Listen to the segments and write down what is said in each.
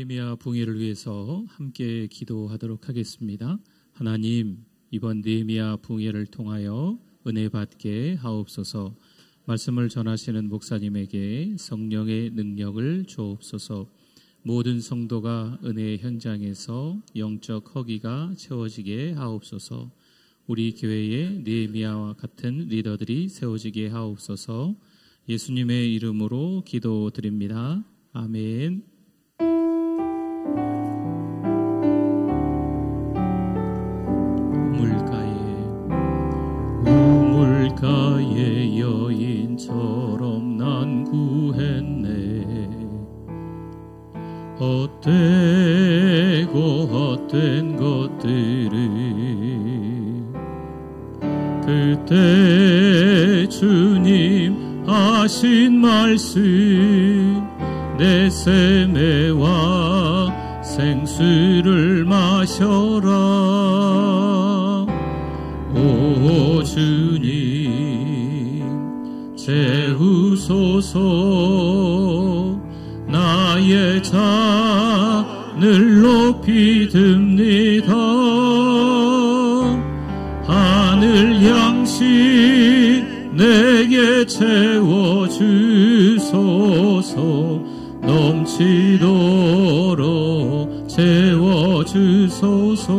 느헤미야 붕괴를 위해서 함께 기도하도록 하겠습니다. 하나님, 이번 느헤미야 붕괴를 통하여 은혜 받게 하옵소서. 말씀을 전하시는 목사님에게 성령의 능력을 주옵소서. 모든 성도가 은혜의 현장에서 영적 허기가 채워지게 하옵소서. 우리 교회에 느헤미야와 같은 리더들이 세워지게 하옵소서. 예수님의 이름으로 기도드립니다. 아멘. 우물가의 여인처럼 난 구했네. 헛되고 헛된 것들을 그때 주님 하신 말씀, 내 샘매와 생수를 마셔라. 오 주님 채우소서. 나의 잔을 높이 듭니다. 하늘 양식 내게 채워주소서. 넘치도록 채워주소서.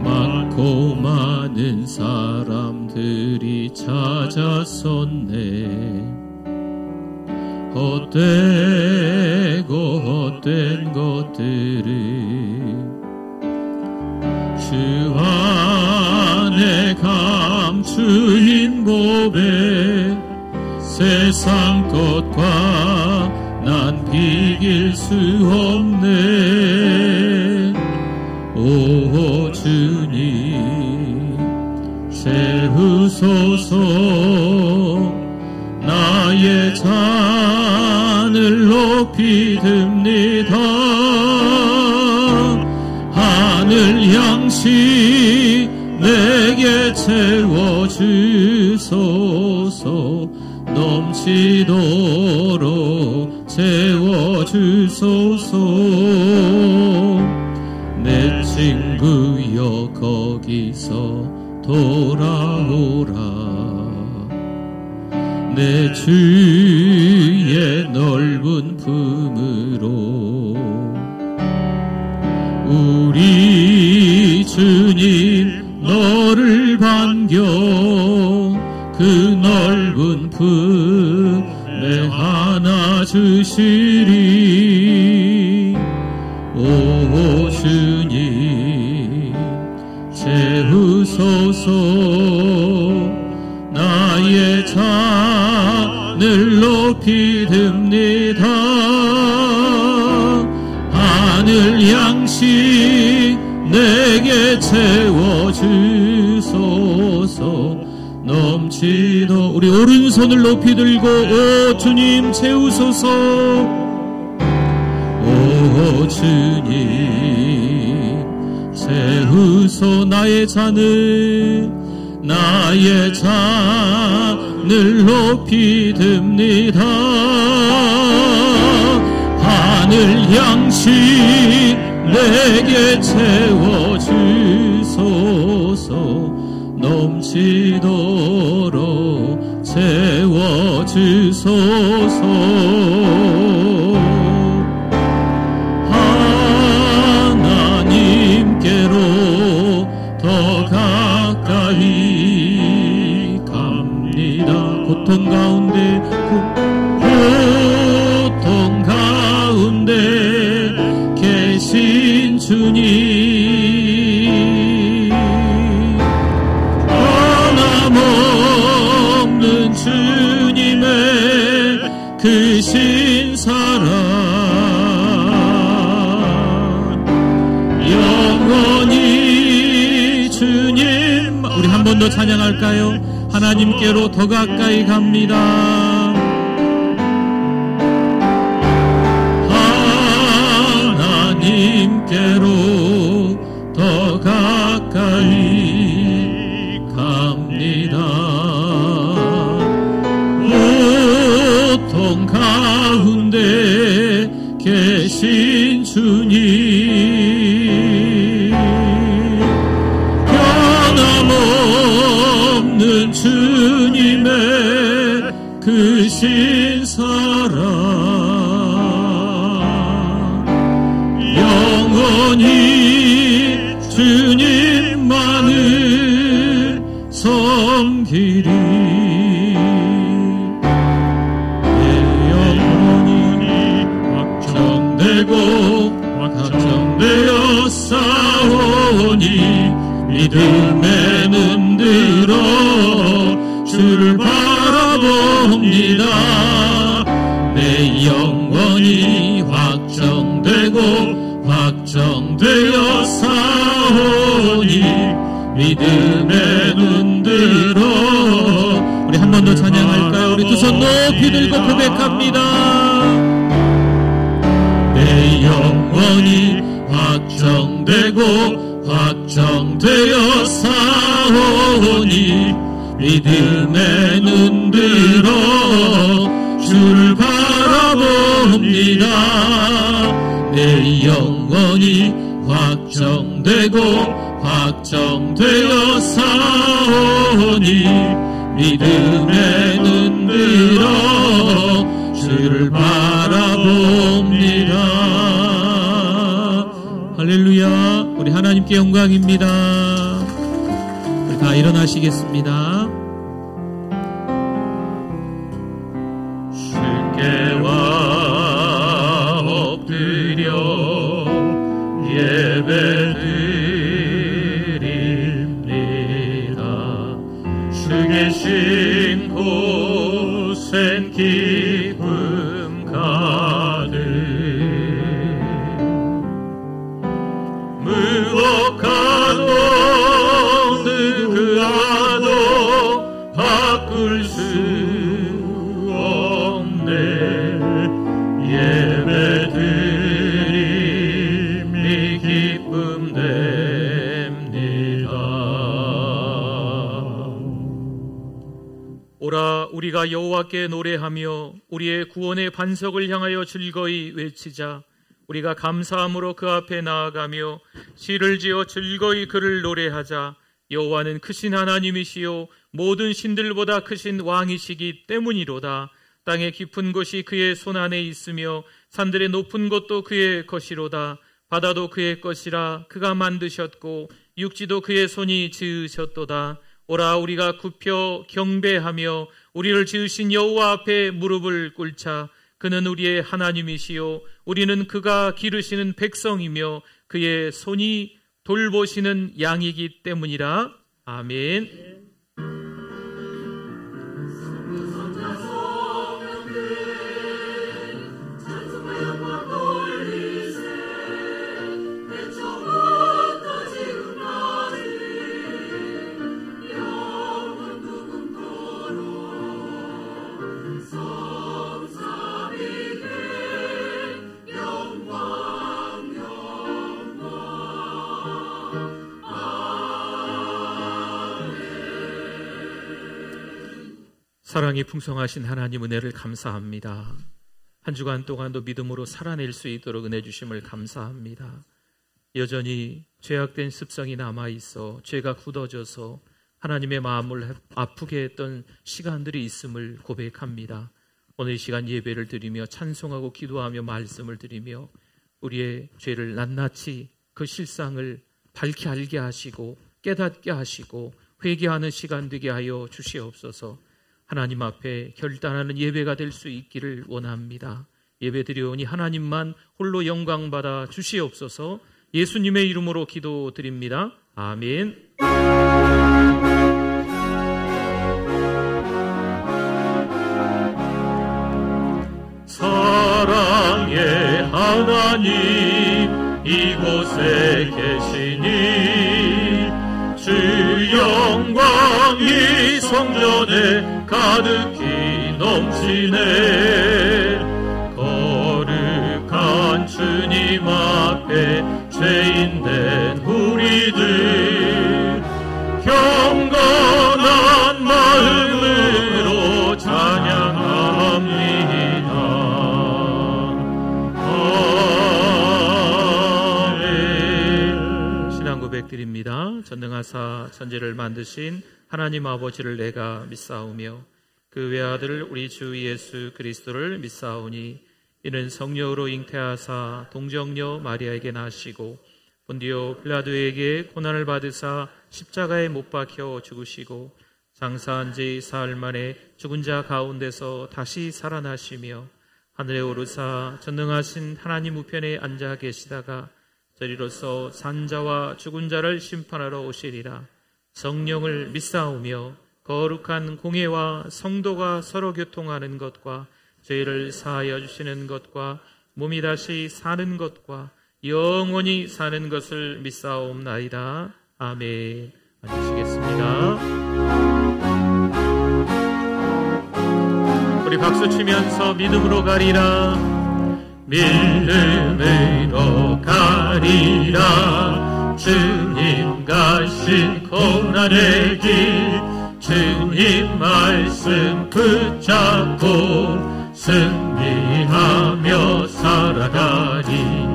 많고 많은 사람들이 찾아섰네. 헛되고 헛된 것들을 주 안에 감추인 고백, 세상 것과 난 비길 수 없네. 오 주님 채우소서. 나의 잔을 높이 듭니다. 하늘 양식 내게 채워주소서. 넘치도록 채워주소서. 내 친구여 거기서 돌아오라. 내 주의 넓은 품으로 우리 주님 너를 반겨 그 넓은 품에 하나 주시리. 오 주님 채우소서. 나의 잔을 높이 듭니다. 하늘 양식 내게 채워주소서. 넘치도 우리 오른손을 높이 들고 오 주님 채우소서. 오 주님 채우소. 나의 잔을 높이 듭니다. 하늘 양식 내게 채워주소서. 넘치도록 채워주소서. 하나님께로 더 가까이 갑니다. 고통 가운데 계신 주님, 변함없는 주님의 그 신사랑 영원히 주님. 우리 한 번 더 찬양할까요? 하나님께로 더 가까이 갑니다. 하나님께로 더 가까이 갑니다. 고통 가운데 계신 주님, 변함없는 주님의 크신 사랑, 영원히 주님만을 섬기리. 확정되어 싸우니 믿음에 눈들어 주를 바라봅니다. 내 영혼이 확정되어 싸우니 믿음에 눈들어. 우리 한 번 더 찬양할까요? 우리 두 손 높이 들고 고백합니다. 내 영혼이 확정되어 싸우니 믿음에 눈들어 주를 바라봅니다. 내 영혼이 확정되어 싸우니 믿음에 눈들어 주를 바라봅니다. 할렐루야. 우리 하나님께 영광입니다. 우리 다 일어나시겠습니다. 주께와 엎드려 예배드립니다. 주 계신 곳엔 기쁨 가득, 무엇과도 누구와도 바꿀 수 없네. 예배드림이 기쁨 됩니다. 오라, 우리가 여호와께 노래하며 우리의 구원의 반석을 향하여 즐거이 외치자. 우리가 감사함으로 그 앞에 나아가며 시를 지어 즐거이 그를 노래하자. 여호와는 크신 하나님이시요 모든 신들보다 크신 왕이시기 때문이로다. 땅의 깊은 곳이 그의 손 안에 있으며 산들의 높은 곳도 그의 것이로다. 바다도 그의 것이라 그가 만드셨고 육지도 그의 손이 지으셨도다. 오라, 우리가 굽혀 경배하며 우리를 지으신 여호와 앞에 무릎을 꿇자. 그는 우리의 하나님이시요 우리는 그가 기르시는 백성이며 그의 손이 돌보시는 양이기 때문이라. 아멘. 사랑이 풍성하신 하나님 은혜를 감사합니다. 한 주간 동안도 믿음으로 살아낼 수 있도록 은혜 주심을 감사합니다. 여전히 죄악된 습성이 남아있어 죄가 굳어져서 하나님의 마음을 아프게 했던 시간들이 있음을 고백합니다. 오늘 이 시간 예배를 드리며 찬송하고 기도하며 말씀을 드리며 우리의 죄를 낱낱이 그 실상을 밝히 알게 하시고 깨닫게 하시고 회개하는 시간 되게 하여 주시옵소서. 하나님 앞에 결단하는 예배가 될 수 있기를 원합니다. 예배 드려오니 하나님만 홀로 영광받아 주시옵소서. 예수님의 이름으로 기도드립니다. 아멘. 사랑의 하나님 이곳에 계시니 주 영광이 성전에 가득히 넘치네. 거룩한 주님 앞에 죄인된 우리들 경건한 마음으로 찬양합니다. 전능하사 천지를 만드신 하나님 아버지를 내가 믿사오며 그 외아들 우리 주 예수 그리스도를 믿사오니 이는 성령으로 잉태하사 동정녀 마리아에게 나시고 본디오 빌라도에게 고난을 받으사 십자가에 못 박혀 죽으시고 장사한 지 사흘 만에 죽은 자 가운데서 다시 살아나시며 하늘에 오르사 전능하신 하나님 우편에 앉아 계시다가 저리로서 산자와 죽은 자를 심판하러 오시리라. 성령을 믿사오며 거룩한 공예와 성도가 서로 교통하는 것과 죄를 사하여 주시는 것과 몸이 다시 사는 것과 영원히 사는 것을 믿사옵나이다. 아멘. 앉으시겠습니다. 우리 박수 치면서 믿음으로 가리라. 믿음으로 가리라. 주님 가신 고난의 길 주님 말씀 붙잡고 승리하며 살아가리.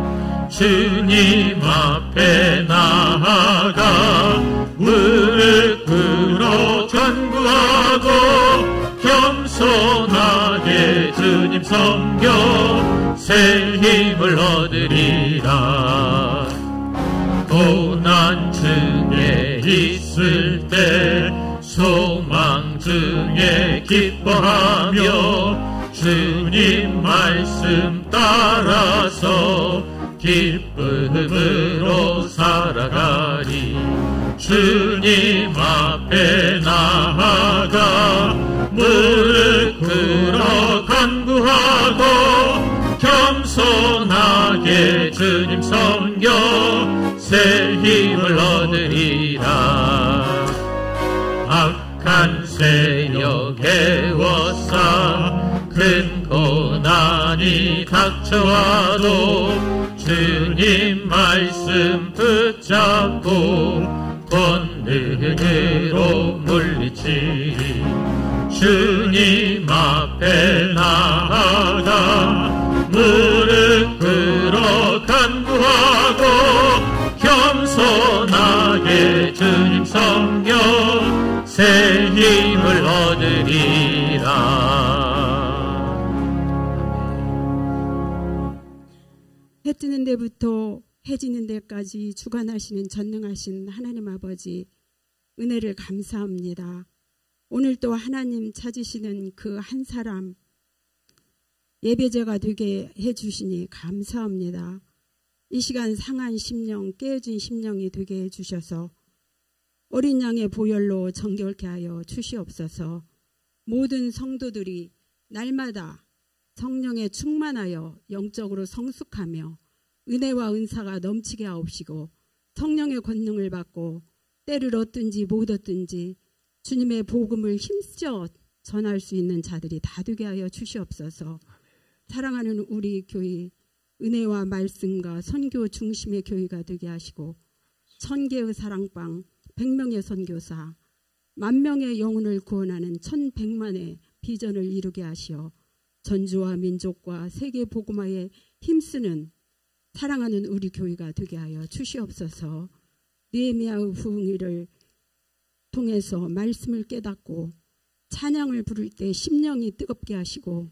주님 앞에 나아가 무릎 꿇어 간구하고 겸손하게 주님 섬겨 새 힘을 얻으리라. 고난 중에 있을 때 소망 중에 기뻐하며 주님 말씀 따라서 기쁨으로 살아가리. 주님 앞에 나아가 무릎 꿇어 간구하고 겸손하게 주님 섬겨 새 힘을 얻으리라. 악한 세력에 워싸 큰 고난이 닥쳐와도 주님 말씀 붙잡고 권능으로 물리치리. 주님 앞에 나아가 무릎 꿇어 간구하고 겸손하게 주님 섬겨 새 힘을 얻으리라. 해 뜨는 데부터 해 지는 데까지 주관하시는 전능하신 하나님 아버지, 은혜를 감사합니다. 오늘 또 하나님 찾으시는 그 한 사람 예배제가 되게 해주시니 감사합니다. 이 시간 상한 심령, 깨어진 심령이 되게 해주셔서 어린 양의 보혈로 정결케 하여 주시옵소서. 모든 성도들이 날마다 성령에 충만하여 영적으로 성숙하며 은혜와 은사가 넘치게 하옵시고 성령의 권능을 받고 때를 얻든지 못 얻든지 주님의 복음을 힘써 전할 수 있는 자들이 다 되게 하여 주시옵소서. 사랑하는 우리 교회 은혜와 말씀과 선교 중심의 교회가 되게 하시고 1000개의 사랑방, 100명의 선교사, 10,000명의 영혼을 구원하는 1100만의 비전을 이루게 하시어 전주와 민족과 세계 복음화에 힘쓰는 사랑하는 우리 교회가 되게 하여 주시옵소서. 느헤미야의 부흥회를 통해서 말씀을 깨닫고 찬양을 부를 때 심령이 뜨겁게 하시고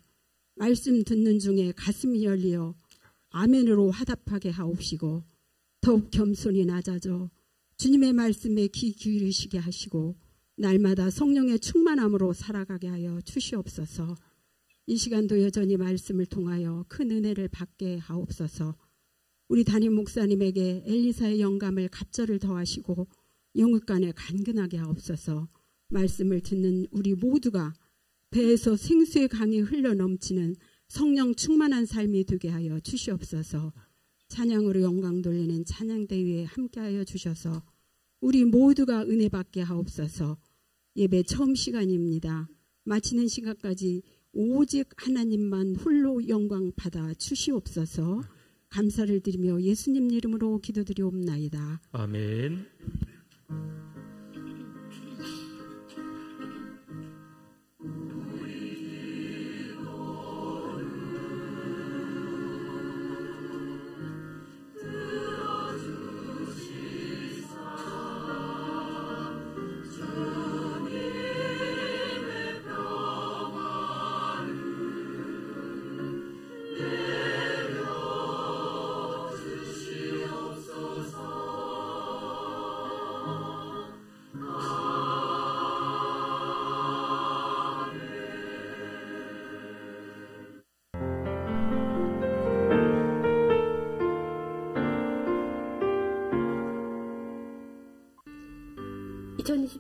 말씀 듣는 중에 가슴이 열리어 아멘으로 화답하게 하옵시고 더욱 겸손히 낮아져 주님의 말씀에 귀 기울이시게 하시고 날마다 성령의 충만함으로 살아가게 하여 주시옵소서. 이 시간도 여전히 말씀을 통하여 큰 은혜를 받게 하옵소서. 우리 담임 목사님에게 엘리사의 영감을 갑절을 더하시고 영육간에 간근하게 하옵소서. 말씀을 듣는 우리 모두가 배에서 생수의 강이 흘러넘치는 성령 충만한 삶이 되게 하여 주시옵소서. 찬양으로 영광 돌리는 찬양대회에 함께하여 주셔서 우리 모두가 은혜 받게 하옵소서. 예배 처음 시간입니다. 마치는 시간까지 오직 하나님만 홀로 영광 받아 주시옵소서. 감사를 드리며 예수님 이름으로 기도드리옵나이다. 아멘.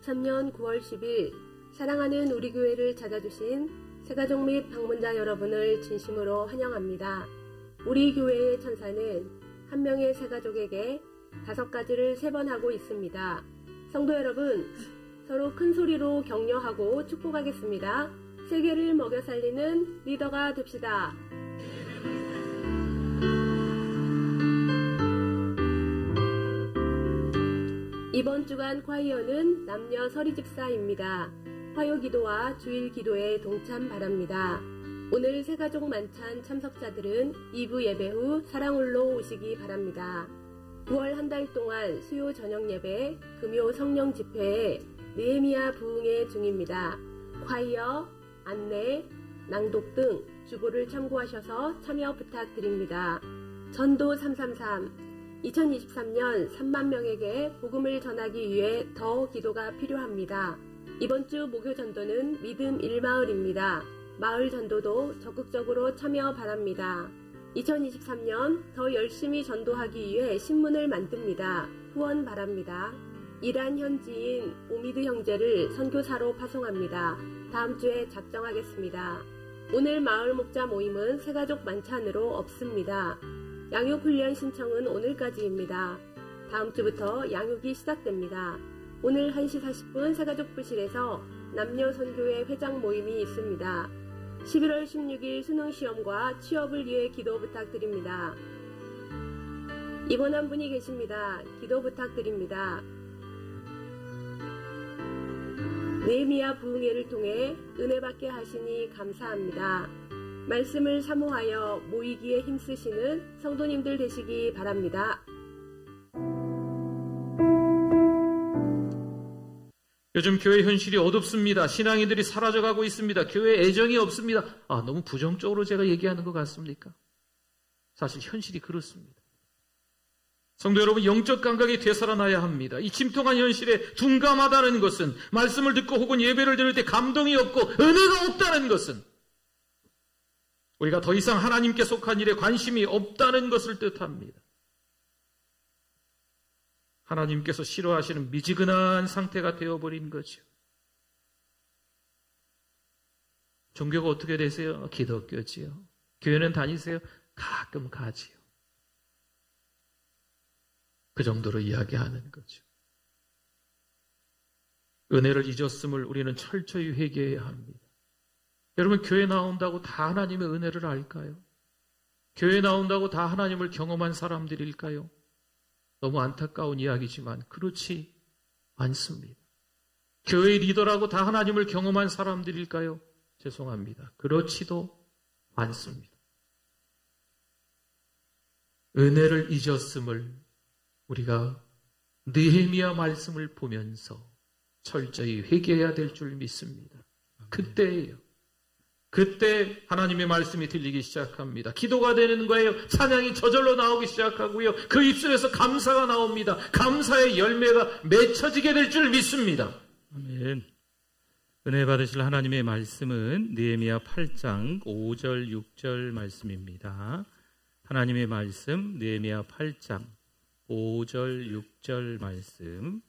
2023년 9월 10일 사랑하는 우리 교회를 찾아주신 새가족 및 방문자 여러분을 진심으로 환영합니다. 우리 교회의 천사는 한 명의 새가족에게 5가지를 3번 하고 있습니다. 성도 여러분, 서로 큰 소리로 격려하고 축복하겠습니다. 세계를 먹여 살리는 리더가 됩시다. 이번 주간 콰이어는 남녀 서리집사입니다. 화요 기도와 주일 기도에 동참 바랍니다. 오늘 새가족 만찬 참석자들은 2부 예배 후 사랑홀로 오시기 바랍니다. 9월 한 달 동안 수요 저녁 예배, 금요 성령 집회에 느헤미야 부흥회 중입니다. 콰이어, 안내, 낭독 등 주보를 참고하셔서 참여 부탁드립니다. 전도 333 2023년 3만 명에게 복음을 전하기 위해 더 기도가 필요합니다. 이번 주 목요 전도는 믿음 1마을입니다. 마을 전도도 적극적으로 참여 바랍니다. 2023년 더 열심히 전도하기 위해 신문을 만듭니다. 후원 바랍니다. 이란 현지인 오미드 형제를 선교사로 파송합니다. 다음 주에 작정하겠습니다. 오늘 마을 목자 모임은 새가족 만찬으로 없습니다. 양육훈련 신청은 오늘까지입니다. 다음 주부터 양육이 시작됩니다. 오늘 1시 40분 새가족부실에서 남녀 선교회 회장 모임이 있습니다. 11월 16일 수능시험과 취업을 위해 기도 부탁드립니다. 입원한 분이 계십니다. 기도 부탁드립니다. 느헤미야 부흥회를 통해 은혜 받게 하시니 감사합니다. 말씀을 사모하여 모이기에 힘쓰시는 성도님들 되시기 바랍니다. 요즘 교회 현실이 어둡습니다. 신앙인들이 사라져가고 있습니다. 교회에 애정이 없습니다. 너무 부정적으로 제가 얘기하는 것 같습니까? 사실 현실이 그렇습니다. 성도 여러분, 영적 감각이 되살아나야 합니다. 이 침통한 현실에 둔감하다는 것은, 말씀을 듣고 혹은 예배를 드릴 때 감동이 없고 은혜가 없다는 것은, 우리가 더 이상 하나님께 속한 일에 관심이 없다는 것을 뜻합니다. 하나님께서 싫어하시는 미지근한 상태가 되어버린 거죠. 종교가 어떻게 되세요? 기독교지요. 교회는 다니세요? 가끔 가지요. 그 정도로 이야기하는 거죠. 은혜를 잊었음을 우리는 철저히 회개해야 합니다. 여러분, 교회 나온다고 다 하나님의 은혜를 알까요? 교회 나온다고 다 하나님을 경험한 사람들일까요? 너무 안타까운 이야기지만 그렇지 않습니다. 교회 리더라고 다 하나님을 경험한 사람들일까요? 죄송합니다. 그렇지도 않습니다. 은혜를 잊었음을 우리가 느헤미야 말씀을 보면서 철저히 회개해야 될 줄 믿습니다. 그때예요. 그때 하나님의 말씀이 들리기 시작합니다. 기도가 되는 거예요. 찬양이 저절로 나오기 시작하고요. 그 입술에서 감사가 나옵니다. 감사의 열매가 맺혀지게 될 줄 믿습니다. 아멘. 은혜 받으실 하나님의 말씀은 느헤미야 8장 5절 6절 말씀입니다. 하나님의 말씀 느헤미야 8장 5절 6절 말씀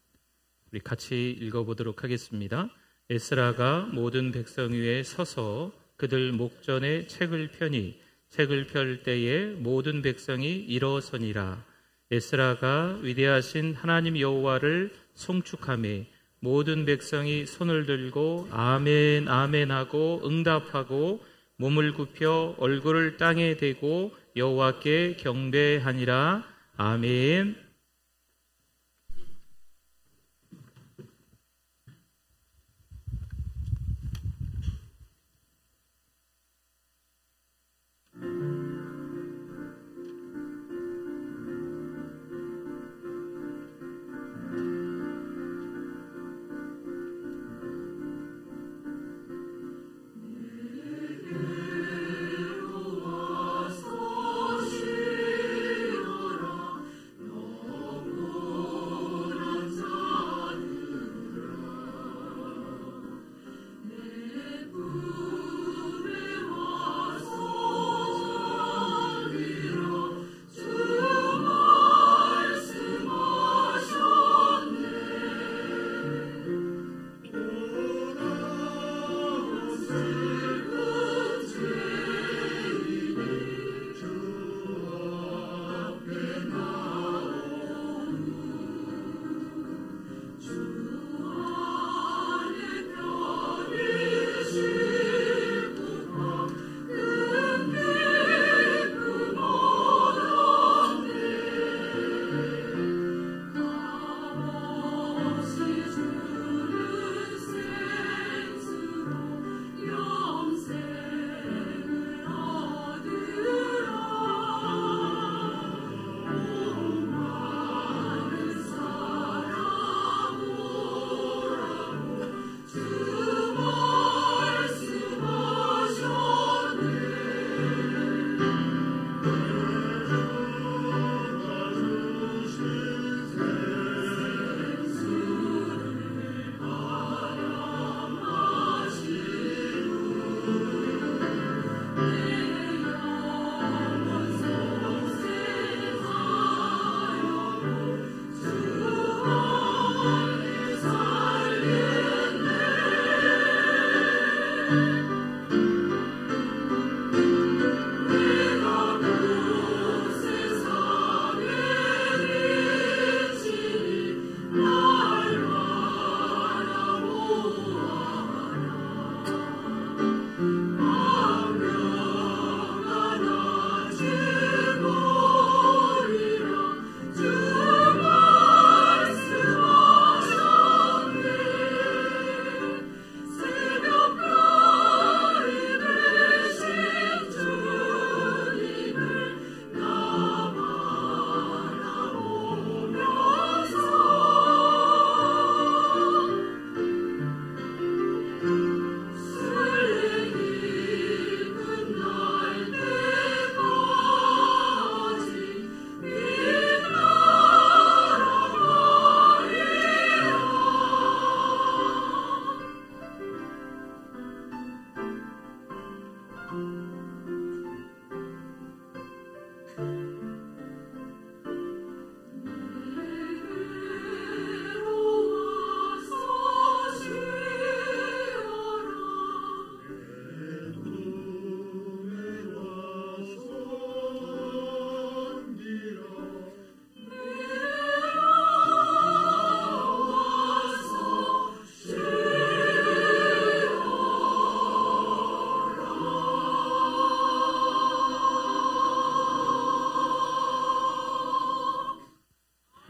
우리 같이 읽어보도록 하겠습니다. 에스라가 모든 백성 위에 서서 그들 목전에 책을 펴니 책을 펼 때에 모든 백성이 일어서니라. 에스라가 위대하신 하나님 여호와를 송축하며 모든 백성이 손을 들고 아멘 아멘 하고 응답하고 몸을 굽혀 얼굴을 땅에 대고 여호와께 경배하니라. 아멘.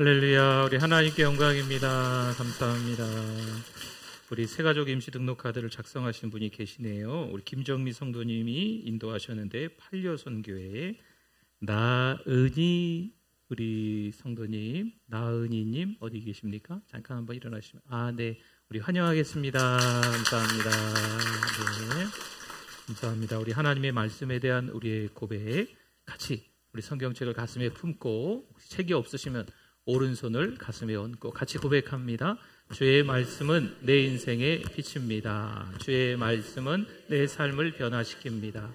할렐루야. 우리 하나님께 영광입니다. 감사합니다. 우리 새가족 임시 등록카드를 작성하신 분이 계시네요. 우리 김정미 성도님이 인도하셨는데 팔려선교회 나은희 우리 성도님, 나은희님 어디 계십니까? 잠깐 한번 일어나시면 네, 우리 환영하겠습니다. 감사합니다. 네, 감사합니다. 우리 하나님의 말씀에 대한 우리의 고백 같이 우리 성경책을 가슴에 품고 책이 없으시면 오른손을 가슴에 얹고 같이 고백합니다. 주의 말씀은 내 인생의 빛입니다. 주의 말씀은 내 삶을 변화시킵니다.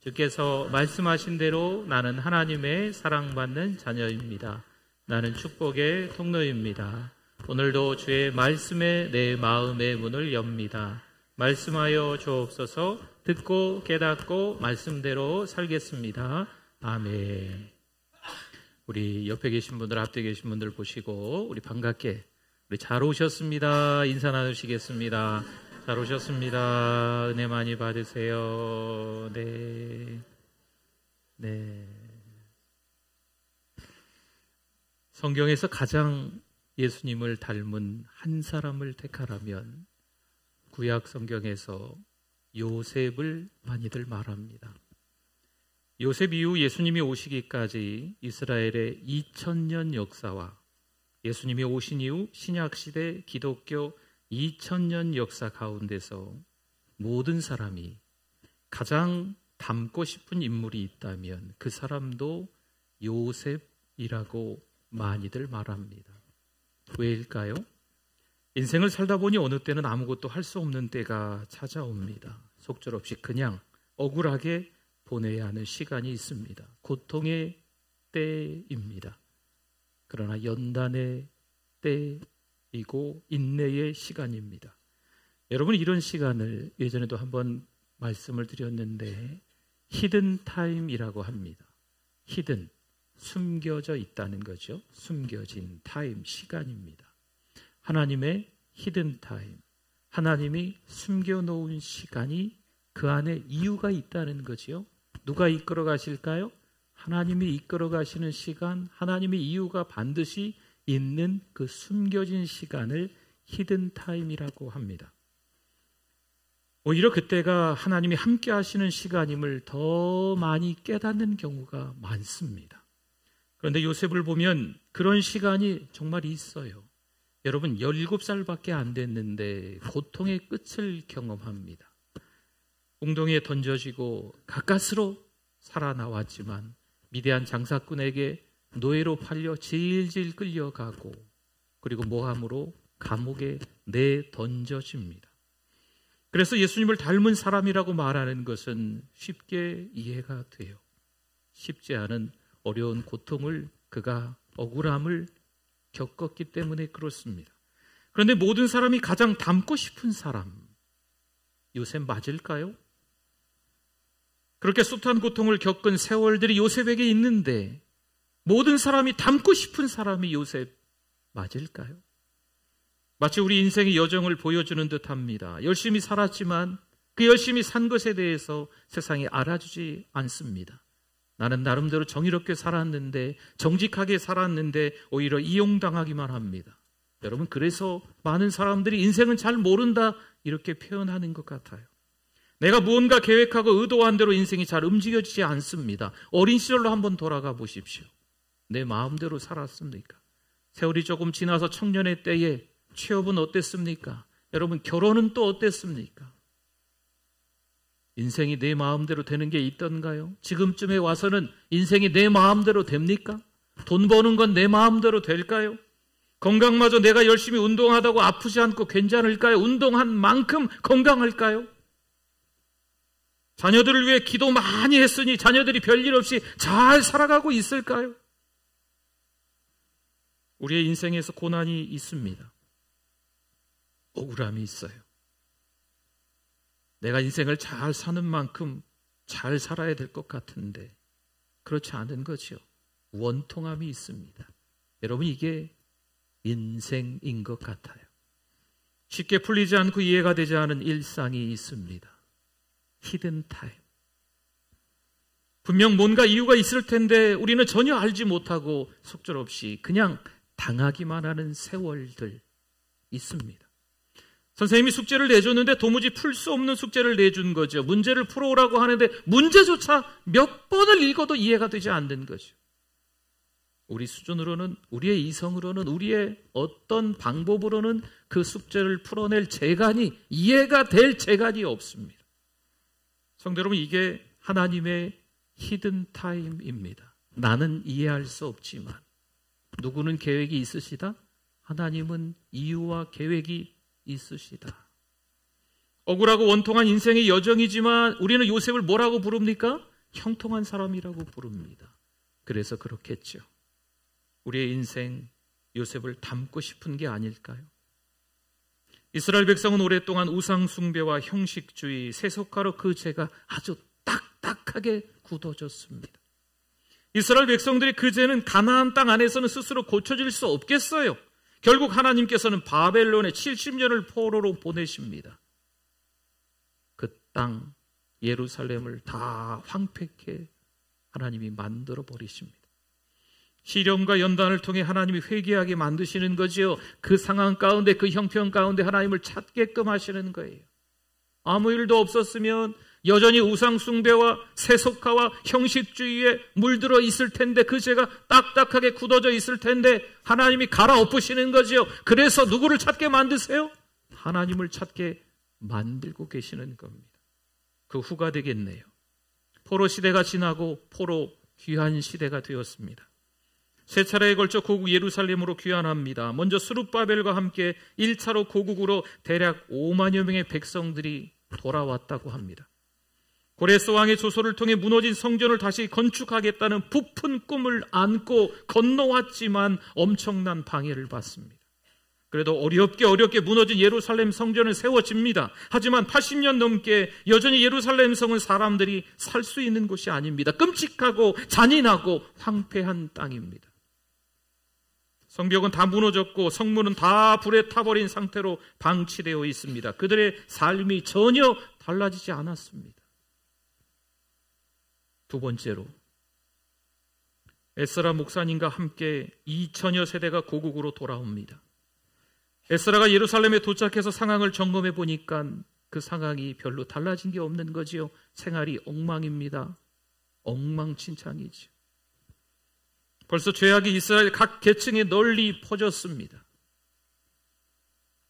주께서 말씀하신 대로 나는 하나님의 사랑받는 자녀입니다. 나는 축복의 통로입니다. 오늘도 주의 말씀에 내 마음의 문을 엽니다. 말씀하여 주옵소서. 듣고 깨닫고 말씀대로 살겠습니다. 아멘. 우리 옆에 계신 분들, 앞에 계신 분들 보시고 우리 반갑게 우리 잘 오셨습니다. 인사 나누시겠습니다. 잘 오셨습니다. 은혜 많이 받으세요. 네. 성경에서 가장 예수님을 닮은 한 사람을 택하라면 구약 성경에서 요셉을 많이들 말합니다. 요셉 이후 예수님이 오시기까지 이스라엘의 2000년 역사와 예수님이 오신 이후 신약시대 기독교 2000년 역사 가운데서 모든 사람이 가장 닮고 싶은 인물이 있다면 그 사람도 요셉이라고 많이들 말합니다. 왜일까요? 인생을 살다 보니 어느 때는 아무것도 할 수 없는 때가 찾아옵니다. 속절없이 그냥 억울하게 보내야 하는 시간이 있습니다. 고통의 때입니다. 그러나 연단의 때이고 인내의 시간입니다. 여러분, 이런 시간을 예전에도 한번 말씀을 드렸는데 히든 타임이라고 합니다. 히든, 숨겨져 있다는 거죠. 숨겨진 타임, 시간입니다. 하나님의 히든 타임, 하나님이 숨겨놓은 시간이 그 안에 이유가 있다는 거지요. 누가 이끌어 가실까요? 하나님이 이끌어 가시는 시간, 하나님의 이유가 반드시 있는 그 숨겨진 시간을 히든 타임이라고 합니다. 오히려 그때가 하나님이 함께 하시는 시간임을 더 많이 깨닫는 경우가 많습니다. 그런데 요셉을 보면 그런 시간이 정말 있어요. 여러분, 17살밖에 안 됐는데 고통의 끝을 경험합니다. 웅덩이에 던져지고 가까스로 살아나왔지만 미디안 장사꾼에게 노예로 팔려 질질 끌려가고 그리고 모함으로 감옥에 내던져집니다. 그래서 예수님을 닮은 사람이라고 말하는 것은 쉽게 이해가 돼요. 쉽지 않은 어려운 고통을 그가 억울함을 겪었기 때문에 그렇습니다. 그런데 모든 사람이 가장 닮고 싶은 사람, 요셉 맞을까요? 그렇게 숱한 고통을 겪은 세월들이 요셉에게 있는데 모든 사람이 닮고 싶은 사람이 요셉 맞을까요? 마치 우리 인생의 여정을 보여주는 듯합니다. 열심히 살았지만 그 열심히 산 것에 대해서 세상이 알아주지 않습니다. 나는 나름대로 정의롭게 살았는데, 정직하게 살았는데 오히려 이용당하기만 합니다. 여러분, 그래서 많은 사람들이 인생은 잘 모른다 이렇게 표현하는 것 같아요. 내가 무언가 계획하고 의도한 대로 인생이 잘 움직여지지 않습니다. 어린 시절로 한번 돌아가 보십시오. 내 마음대로 살았습니까? 세월이 조금 지나서 청년의 때에 취업은 어땠습니까? 여러분, 결혼은 또 어땠습니까? 인생이 내 마음대로 되는 게 있던가요? 지금쯤에 와서는 인생이 내 마음대로 됩니까? 돈 버는 건 내 마음대로 될까요? 건강마저 내가 열심히 운동하다고 아프지 않고 괜찮을까요? 운동한 만큼 건강할까요? 자녀들을 위해 기도 많이 했으니 자녀들이 별일 없이 잘 살아가고 있을까요? 우리의 인생에서 고난이 있습니다. 억울함이 있어요. 내가 인생을 잘 사는 만큼 잘 살아야 될 것 같은데 그렇지 않은 거죠. 원통함이 있습니다. 여러분, 이게 인생인 것 같아요. 쉽게 풀리지 않고 이해가 되지 않은 일상이 있습니다. 히든 타임. 분명 뭔가 이유가 있을 텐데 우리는 전혀 알지 못하고 속절없이 그냥 당하기만 하는 세월들 있습니다. 선생님이 숙제를 내줬는데 도무지 풀 수 없는 숙제를 내준 거죠. 문제를 풀어오라고 하는데 문제조차 몇 번을 읽어도 이해가 되지 않는 거죠. 우리 수준으로는, 우리의 이성으로는, 우리의 어떤 방법으로는 그 숙제를 풀어낼 재간이, 이해가 될 재간이 없습니다. 성도 여러분, 이게 하나님의 히든 타임입니다. 나는 이해할 수 없지만 누구는 계획이 있으시다? 하나님은 이유와 계획이 있으시다. 억울하고 원통한 인생의 여정이지만 우리는 요셉을 뭐라고 부릅니까? 형통한 사람이라고 부릅니다. 그래서 그렇겠죠. 우리의 인생 요셉을 닮고 싶은 게 아닐까요? 이스라엘 백성은 오랫동안 우상 숭배와 형식주의, 세속화로 그 죄가 아주 딱딱하게 굳어졌습니다. 이스라엘 백성들의 그 죄는 가나안 땅 안에서는 스스로 고쳐질 수 없겠어요. 결국 하나님께서는 바벨론에 70년을 포로로 보내십니다. 그 땅 예루살렘을 다 황폐케 하나님이 만들어 버리십니다. 시련과 연단을 통해 하나님이 회개하게 만드시는 거지요. 그 상황 가운데, 그 형편 가운데 하나님을 찾게끔 하시는 거예요. 아무 일도 없었으면 여전히 우상 숭배와 세속화와 형식주의에 물들어 있을 텐데, 그 죄가 딱딱하게 굳어져 있을 텐데 하나님이 갈아엎으시는 거지요. 그래서 누구를 찾게 만드세요? 하나님을 찾게 만들고 계시는 겁니다. 그 후가 되겠네요. 포로 시대가 지나고 포로 귀환 시대가 되었습니다. 세 차례에 걸쳐 고국 예루살렘으로 귀환합니다. 먼저 스룹바벨과 함께 1차로 고국으로 대략 5만여 명의 백성들이 돌아왔다고 합니다. 고레스 왕의 조소를 통해 무너진 성전을 다시 건축하겠다는 부푼 꿈을 안고 건너왔지만 엄청난 방해를 받습니다. 그래도 어렵게 무너진 예루살렘 성전은 세워집니다. 하지만 80년 넘게 여전히 예루살렘 성은 사람들이 살 수 있는 곳이 아닙니다. 끔찍하고 잔인하고 황폐한 땅입니다. 성벽은 다 무너졌고 성문은 다 불에 타버린 상태로 방치되어 있습니다. 그들의 삶이 전혀 달라지지 않았습니다. 두 번째로, 에스라 목사님과 함께 2000여 세대가 고국으로 돌아옵니다. 에스라가 예루살렘에 도착해서 상황을 점검해 보니까 그 상황이 별로 달라진 게 없는 거지요. 생활이 엉망입니다. 엉망진창이지요. 벌써 죄악이 이스라엘 각 계층에 널리 퍼졌습니다.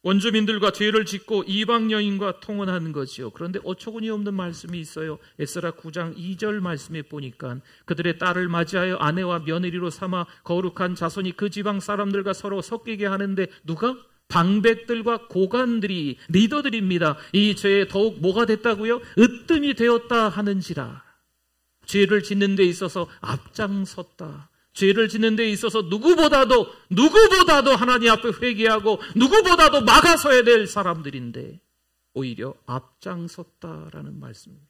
원주민들과 죄를 짓고 이방 여인과 통혼하는 거지요. 그런데 어처구니 없는 말씀이 있어요. 에스라 9장 2절 말씀에 보니까 그들의 딸을 맞이하여 아내와 며느리로 삼아 거룩한 자손이 그 지방 사람들과 서로 섞이게 하는데 누가? 방백들과 고관들이, 리더들입니다. 이 죄에 더욱 뭐가 됐다고요? 으뜸이 되었다 하는지라. 죄를 짓는 데 있어서 앞장섰다. 죄를 짓는 데 있어서 누구보다도 하나님 앞에 회개하고 누구보다도 막아서야 될 사람들인데 오히려 앞장섰다라는 말씀입니다.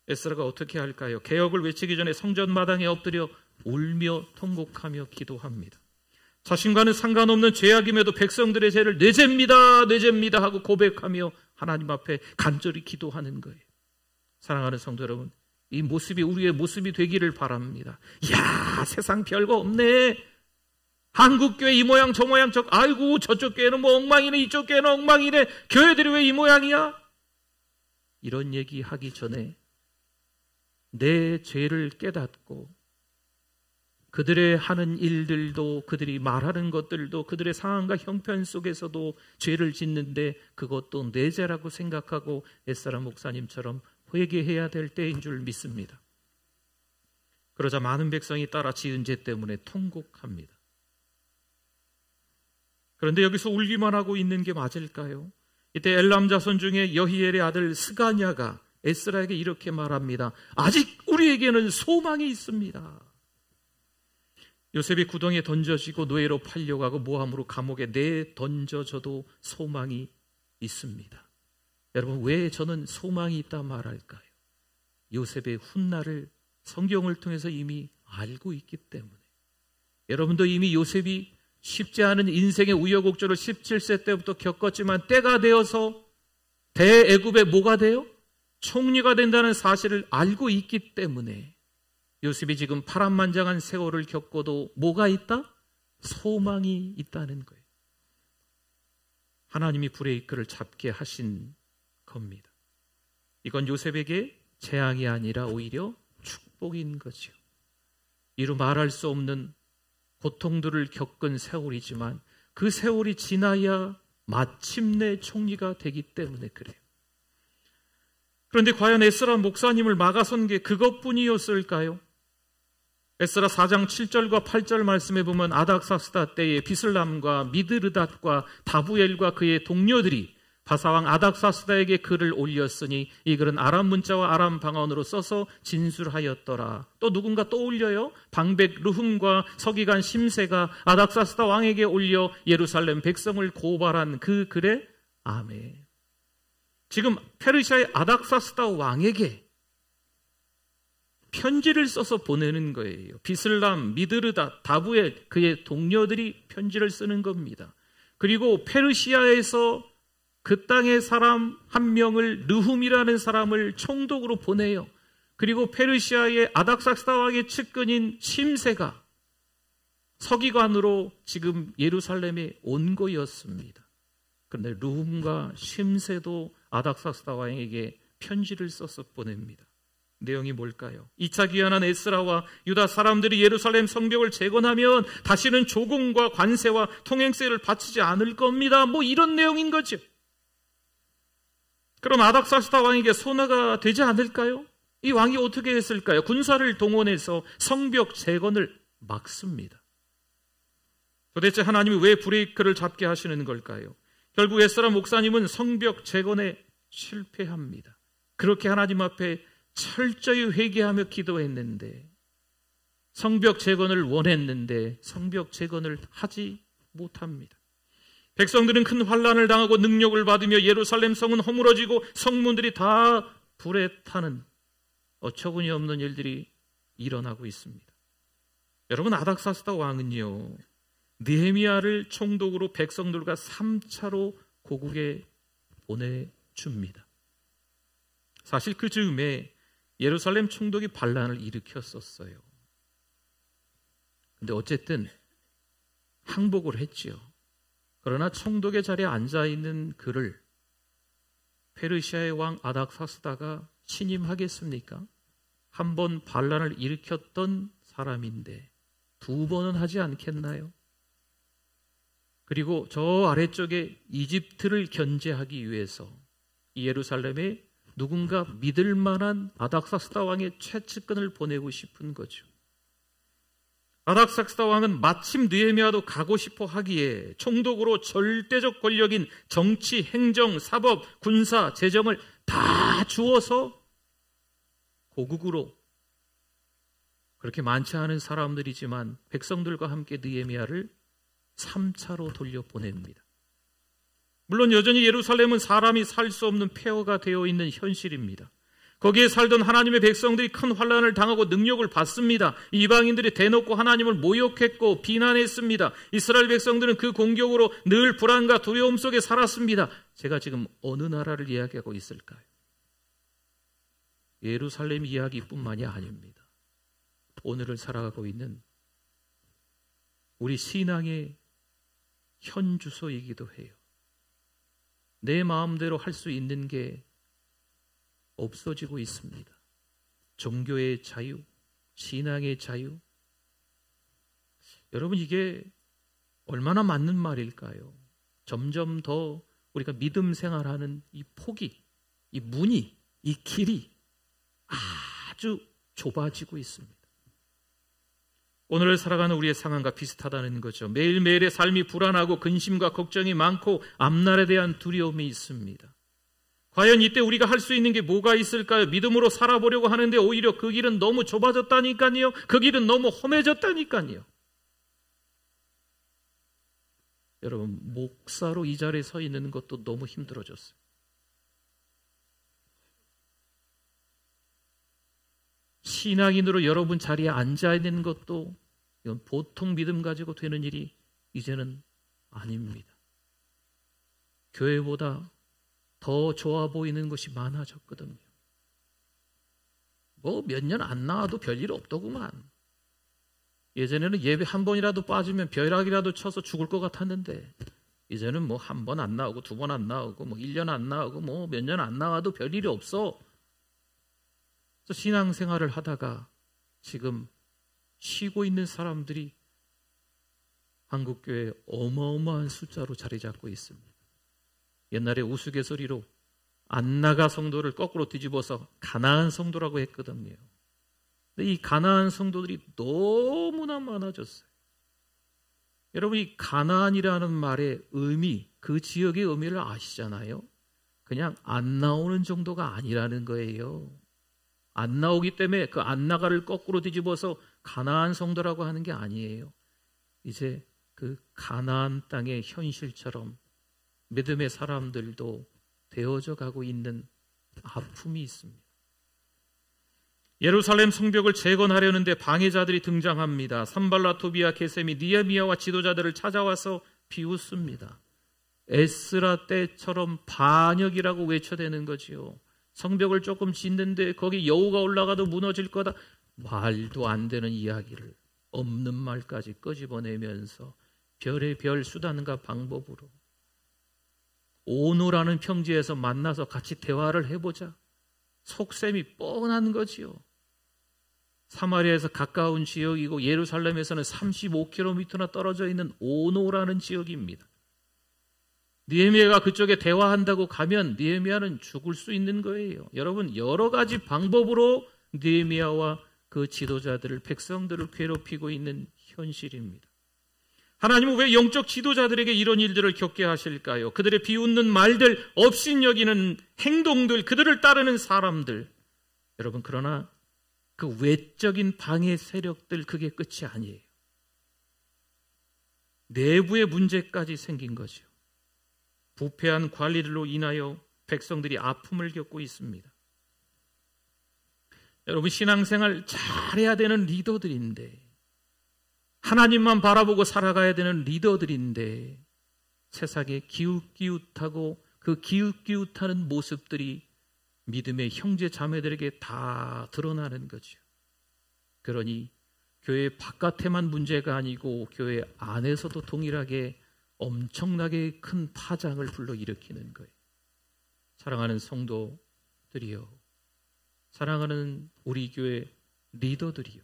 에스라가 어떻게 할까요? 개혁을 외치기 전에 성전 마당에 엎드려 울며 통곡하며 기도합니다. 자신과는 상관없는 죄악임에도 백성들의 죄를 내 죄입니다 하고 고백하며 하나님 앞에 간절히 기도하는 거예요. 사랑하는 성도 여러분, 이 모습이 우리의 모습이 되기를 바랍니다. 이야, 세상 별거 없네. 한국교회 이 모양 저 모양 아이고 저쪽 교회는 뭐 엉망이네, 이쪽 교회는 엉망이네, 교회들이 왜 이 모양이야? 이런 얘기 하기 전에 내 죄를 깨닫고 그들의 하는 일들도, 그들이 말하는 것들도, 그들의 상황과 형편 속에서도 죄를 짓는데 그것도 내 죄라고 생각하고 에스라 목사님처럼 회개해야 될 때인 줄 믿습니다. 그러자 많은 백성이 따라 지은 죄 때문에 통곡합니다. 그런데 여기서 울기만 하고 있는 게 맞을까요? 이때 엘람 자손 중에 여히엘의 아들 스가냐가 에스라에게 이렇게 말합니다. 아직 우리에게는 소망이 있습니다. 요셉이 구덩이에 던져지고 노예로 팔려가고 모함으로 감옥에 내던져져도 소망이 있습니다. 여러분, 왜 저는 소망이 있다 말할까요? 요셉의 훗날을 성경을 통해서 이미 알고 있기 때문에. 여러분도 이미 요셉이 쉽지 않은 인생의 우여곡절을 17세 때부터 겪었지만 때가 되어서 대애굽의 뭐가 돼요? 총리가 된다는 사실을 알고 있기 때문에 요셉이 지금 파란만장한 세월을 겪고도 뭐가 있다? 소망이 있다는 거예요. 하나님이 브레이크를 잡게 하신 겁니다. 이건 요셉에게 재앙이 아니라 오히려 축복인 거죠. 이루 말할 수 없는 고통들을 겪은 세월이지만 그 세월이 지나야 마침내 총리가 되기 때문에 그래요. 그런데 과연 에스라 목사님을 막아선 게 그것뿐이었을까요? 에스라 4장 7절과 8절 말씀에 보면 아닥사스다 때에 비슬람과 미드르닷과 다부엘과 그의 동료들이 바사왕 아닥사스다에게 글을 올렸으니 이 글은 아람 문자와 아람 방언으로 써서 진술하였더라. 또 누군가 또 올려요. 방백 르훔과 서기관 심세가 아닥사스다 왕에게 올려 예루살렘 백성을 고발한 그 글에 아멘. 지금 페르시아의 아닥사스다 왕에게 편지를 써서 보내는 거예요. 비슬람, 미드르다, 다부엘 그의 동료들이 편지를 쓰는 겁니다. 그리고 페르시아에서 그 땅의 사람 한 명을 르훔이라는 사람을 총독으로 보내요. 그리고 페르시아의 아닥사스다 왕의 측근인 심세가 서기관으로 지금 예루살렘에 온 거였습니다. 그런데 르훔과 심세도 아닥사스다 왕에게 편지를 써서 보냅니다. 내용이 뭘까요? 2차 귀환한 에스라와 유다 사람들이 예루살렘 성벽을 재건하면 다시는 조공과 관세와 통행세를 바치지 않을 겁니다. 뭐 이런 내용인 거죠. 그럼 아닥사스다 왕에게 손해가 되지 않을까요? 이 왕이 어떻게 했을까요? 군사를 동원해서 성벽 재건을 막습니다. 도대체 하나님이 왜 브레이크를 잡게 하시는 걸까요? 결국 에스라 목사님은 성벽 재건에 실패합니다. 그렇게 하나님 앞에 철저히 회개하며 기도했는데, 성벽 재건을 원했는데 성벽 재건을 하지 못합니다. 백성들은 큰 환난을 당하고 능력을 받으며 예루살렘 성은 허물어지고 성문들이 다 불에 타는 어처구니 없는 일들이 일어나고 있습니다. 여러분, 아닥사스다 왕은요, 느헤미야를 총독으로 백성들과 3차로 고국에 보내줍니다. 사실 그 즈음에 예루살렘 총독이 반란을 일으켰었어요. 근데 어쨌든 항복을 했지요. 그러나 총독의 자리에 앉아있는 그를 페르시아의 왕 아닥사스다가 신임하겠습니까? 한 번 반란을 일으켰던 사람인데 2번은 하지 않겠나요? 그리고 저 아래쪽에 이집트를 견제하기 위해서 예루살렘에 누군가 믿을 만한 아닥사스다 왕의 최측근을 보내고 싶은 거죠. 아닥사스다 왕은 마침 느헤미야도 가고 싶어 하기에 총독으로 절대적 권력인 정치, 행정, 사법, 군사, 재정을 다 주어서 고국으로, 그렇게 많지 않은 사람들이지만 백성들과 함께 느헤미야를 3차로 돌려보냅니다. 물론 여전히 예루살렘은 사람이 살 수 없는 폐허가 되어 있는 현실입니다. 거기에 살던 하나님의 백성들이 큰 환난을 당하고 능력을 받습니다. 이방인들이 대놓고 하나님을 모욕했고 비난했습니다. 이스라엘 백성들은 그 공격으로 늘 불안과 두려움 속에 살았습니다. 제가 지금 어느 나라를 이야기하고 있을까요? 예루살렘 이야기뿐만이 아닙니다. 오늘을 살아가고 있는 우리 신앙의 현 주소이기도 해요. 내 마음대로 할 수 있는 게 없어지고 있습니다. 종교의 자유, 신앙의 자유. 여러분, 이게 얼마나 맞는 말일까요? 점점 더 우리가 믿음 생활하는 이 폭이, 이 문이, 이 길이 아주 좁아지고 있습니다. 오늘을 살아가는 우리의 상황과 비슷하다는 거죠. 매일매일의 삶이 불안하고 근심과 걱정이 많고 앞날에 대한 두려움이 있습니다. 과연 이때 우리가 할 수 있는 게 뭐가 있을까요? 믿음으로 살아보려고 하는데 오히려 그 길은 너무 좁아졌다니까요. 그 길은 너무 험해졌다니까요. 여러분, 목사로 이 자리에 서 있는 것도 너무 힘들어졌어요. 신앙인으로 여러분 자리에 앉아 있는 것도 이건 보통 믿음 가지고 되는 일이 이제는 아닙니다. 교회보다 더 좋아 보이는 것이 많아졌거든요. 뭐 몇 년 안 나와도 별일 없더구만. 예전에는 예배 한 번이라도 빠지면 벼락이라도 쳐서 죽을 것 같았는데 이제는 뭐 한 번 안 나오고 두 번 안 나오고 뭐 1년 안 나오고 뭐 몇 년 안 나와도 별일이 없어. 그래서 신앙생활을 하다가 지금 쉬고 있는 사람들이 한국교회에 어마어마한 숫자로 자리 잡고 있습니다. 옛날에 우스갯소리로 안나가 성도를 거꾸로 뒤집어서 가나안 성도라고 했거든요. 근데 이 가나안 성도들이 너무나 많아졌어요. 여러분, 이 가나안이라는 말의 의미, 그 지역의 의미를 아시잖아요. 그냥 안 나오는 정도가 아니라는 거예요. 안 나오기 때문에 그 안나가를 거꾸로 뒤집어서 가나안 성도라고 하는 게 아니에요. 이제 그 가나안 땅의 현실처럼 믿음의 사람들도 되어져 가고 있는 아픔이 있습니다. 예루살렘 성벽을 재건하려는데 방해자들이 등장합니다. 산발라, 토비아, 게셈이 느헤미야와 지도자들을 찾아와서 비웃습니다. 에스라 때처럼 반역이라고 외쳐대는 거지요. 성벽을 조금 짓는데 거기 여우가 올라가도 무너질 거다. 말도 안 되는 이야기를 없는 말까지 끄집어내면서 별의 별 수단과 방법으로 오노라는 평지에서 만나서 같이 대화를 해보자. 속셈이 뻔한 거지요. 사마리아에서 가까운 지역이고 예루살렘에서는 35km나 떨어져 있는 오노라는 지역입니다. 느헤미야가 그쪽에 대화한다고 가면 느헤미야는 죽을 수 있는 거예요. 여러분, 여러 가지 방법으로 느헤미야와 그 지도자들을, 백성들을 괴롭히고 있는 현실입니다. 하나님은 왜 영적 지도자들에게 이런 일들을 겪게 하실까요? 그들의 비웃는 말들, 업신여기는 행동들, 그들을 따르는 사람들. 여러분, 그러나 그 외적인 방해 세력들, 그게 끝이 아니에요. 내부의 문제까지 생긴 거죠. 부패한 관리들로 인하여 백성들이 아픔을 겪고 있습니다. 여러분, 신앙생활 잘해야 되는 리더들인데, 하나님만 바라보고 살아가야 되는 리더들인데 세상에 기웃기웃하고 그 기웃기웃하는 모습들이 믿음의 형제 자매들에게 다 드러나는 거죠. 그러니 교회 바깥에만 문제가 아니고 교회 안에서도 동일하게 엄청나게 큰 파장을 불러일으키는 거예요. 사랑하는 성도들이요, 사랑하는 우리 교회 리더들이요,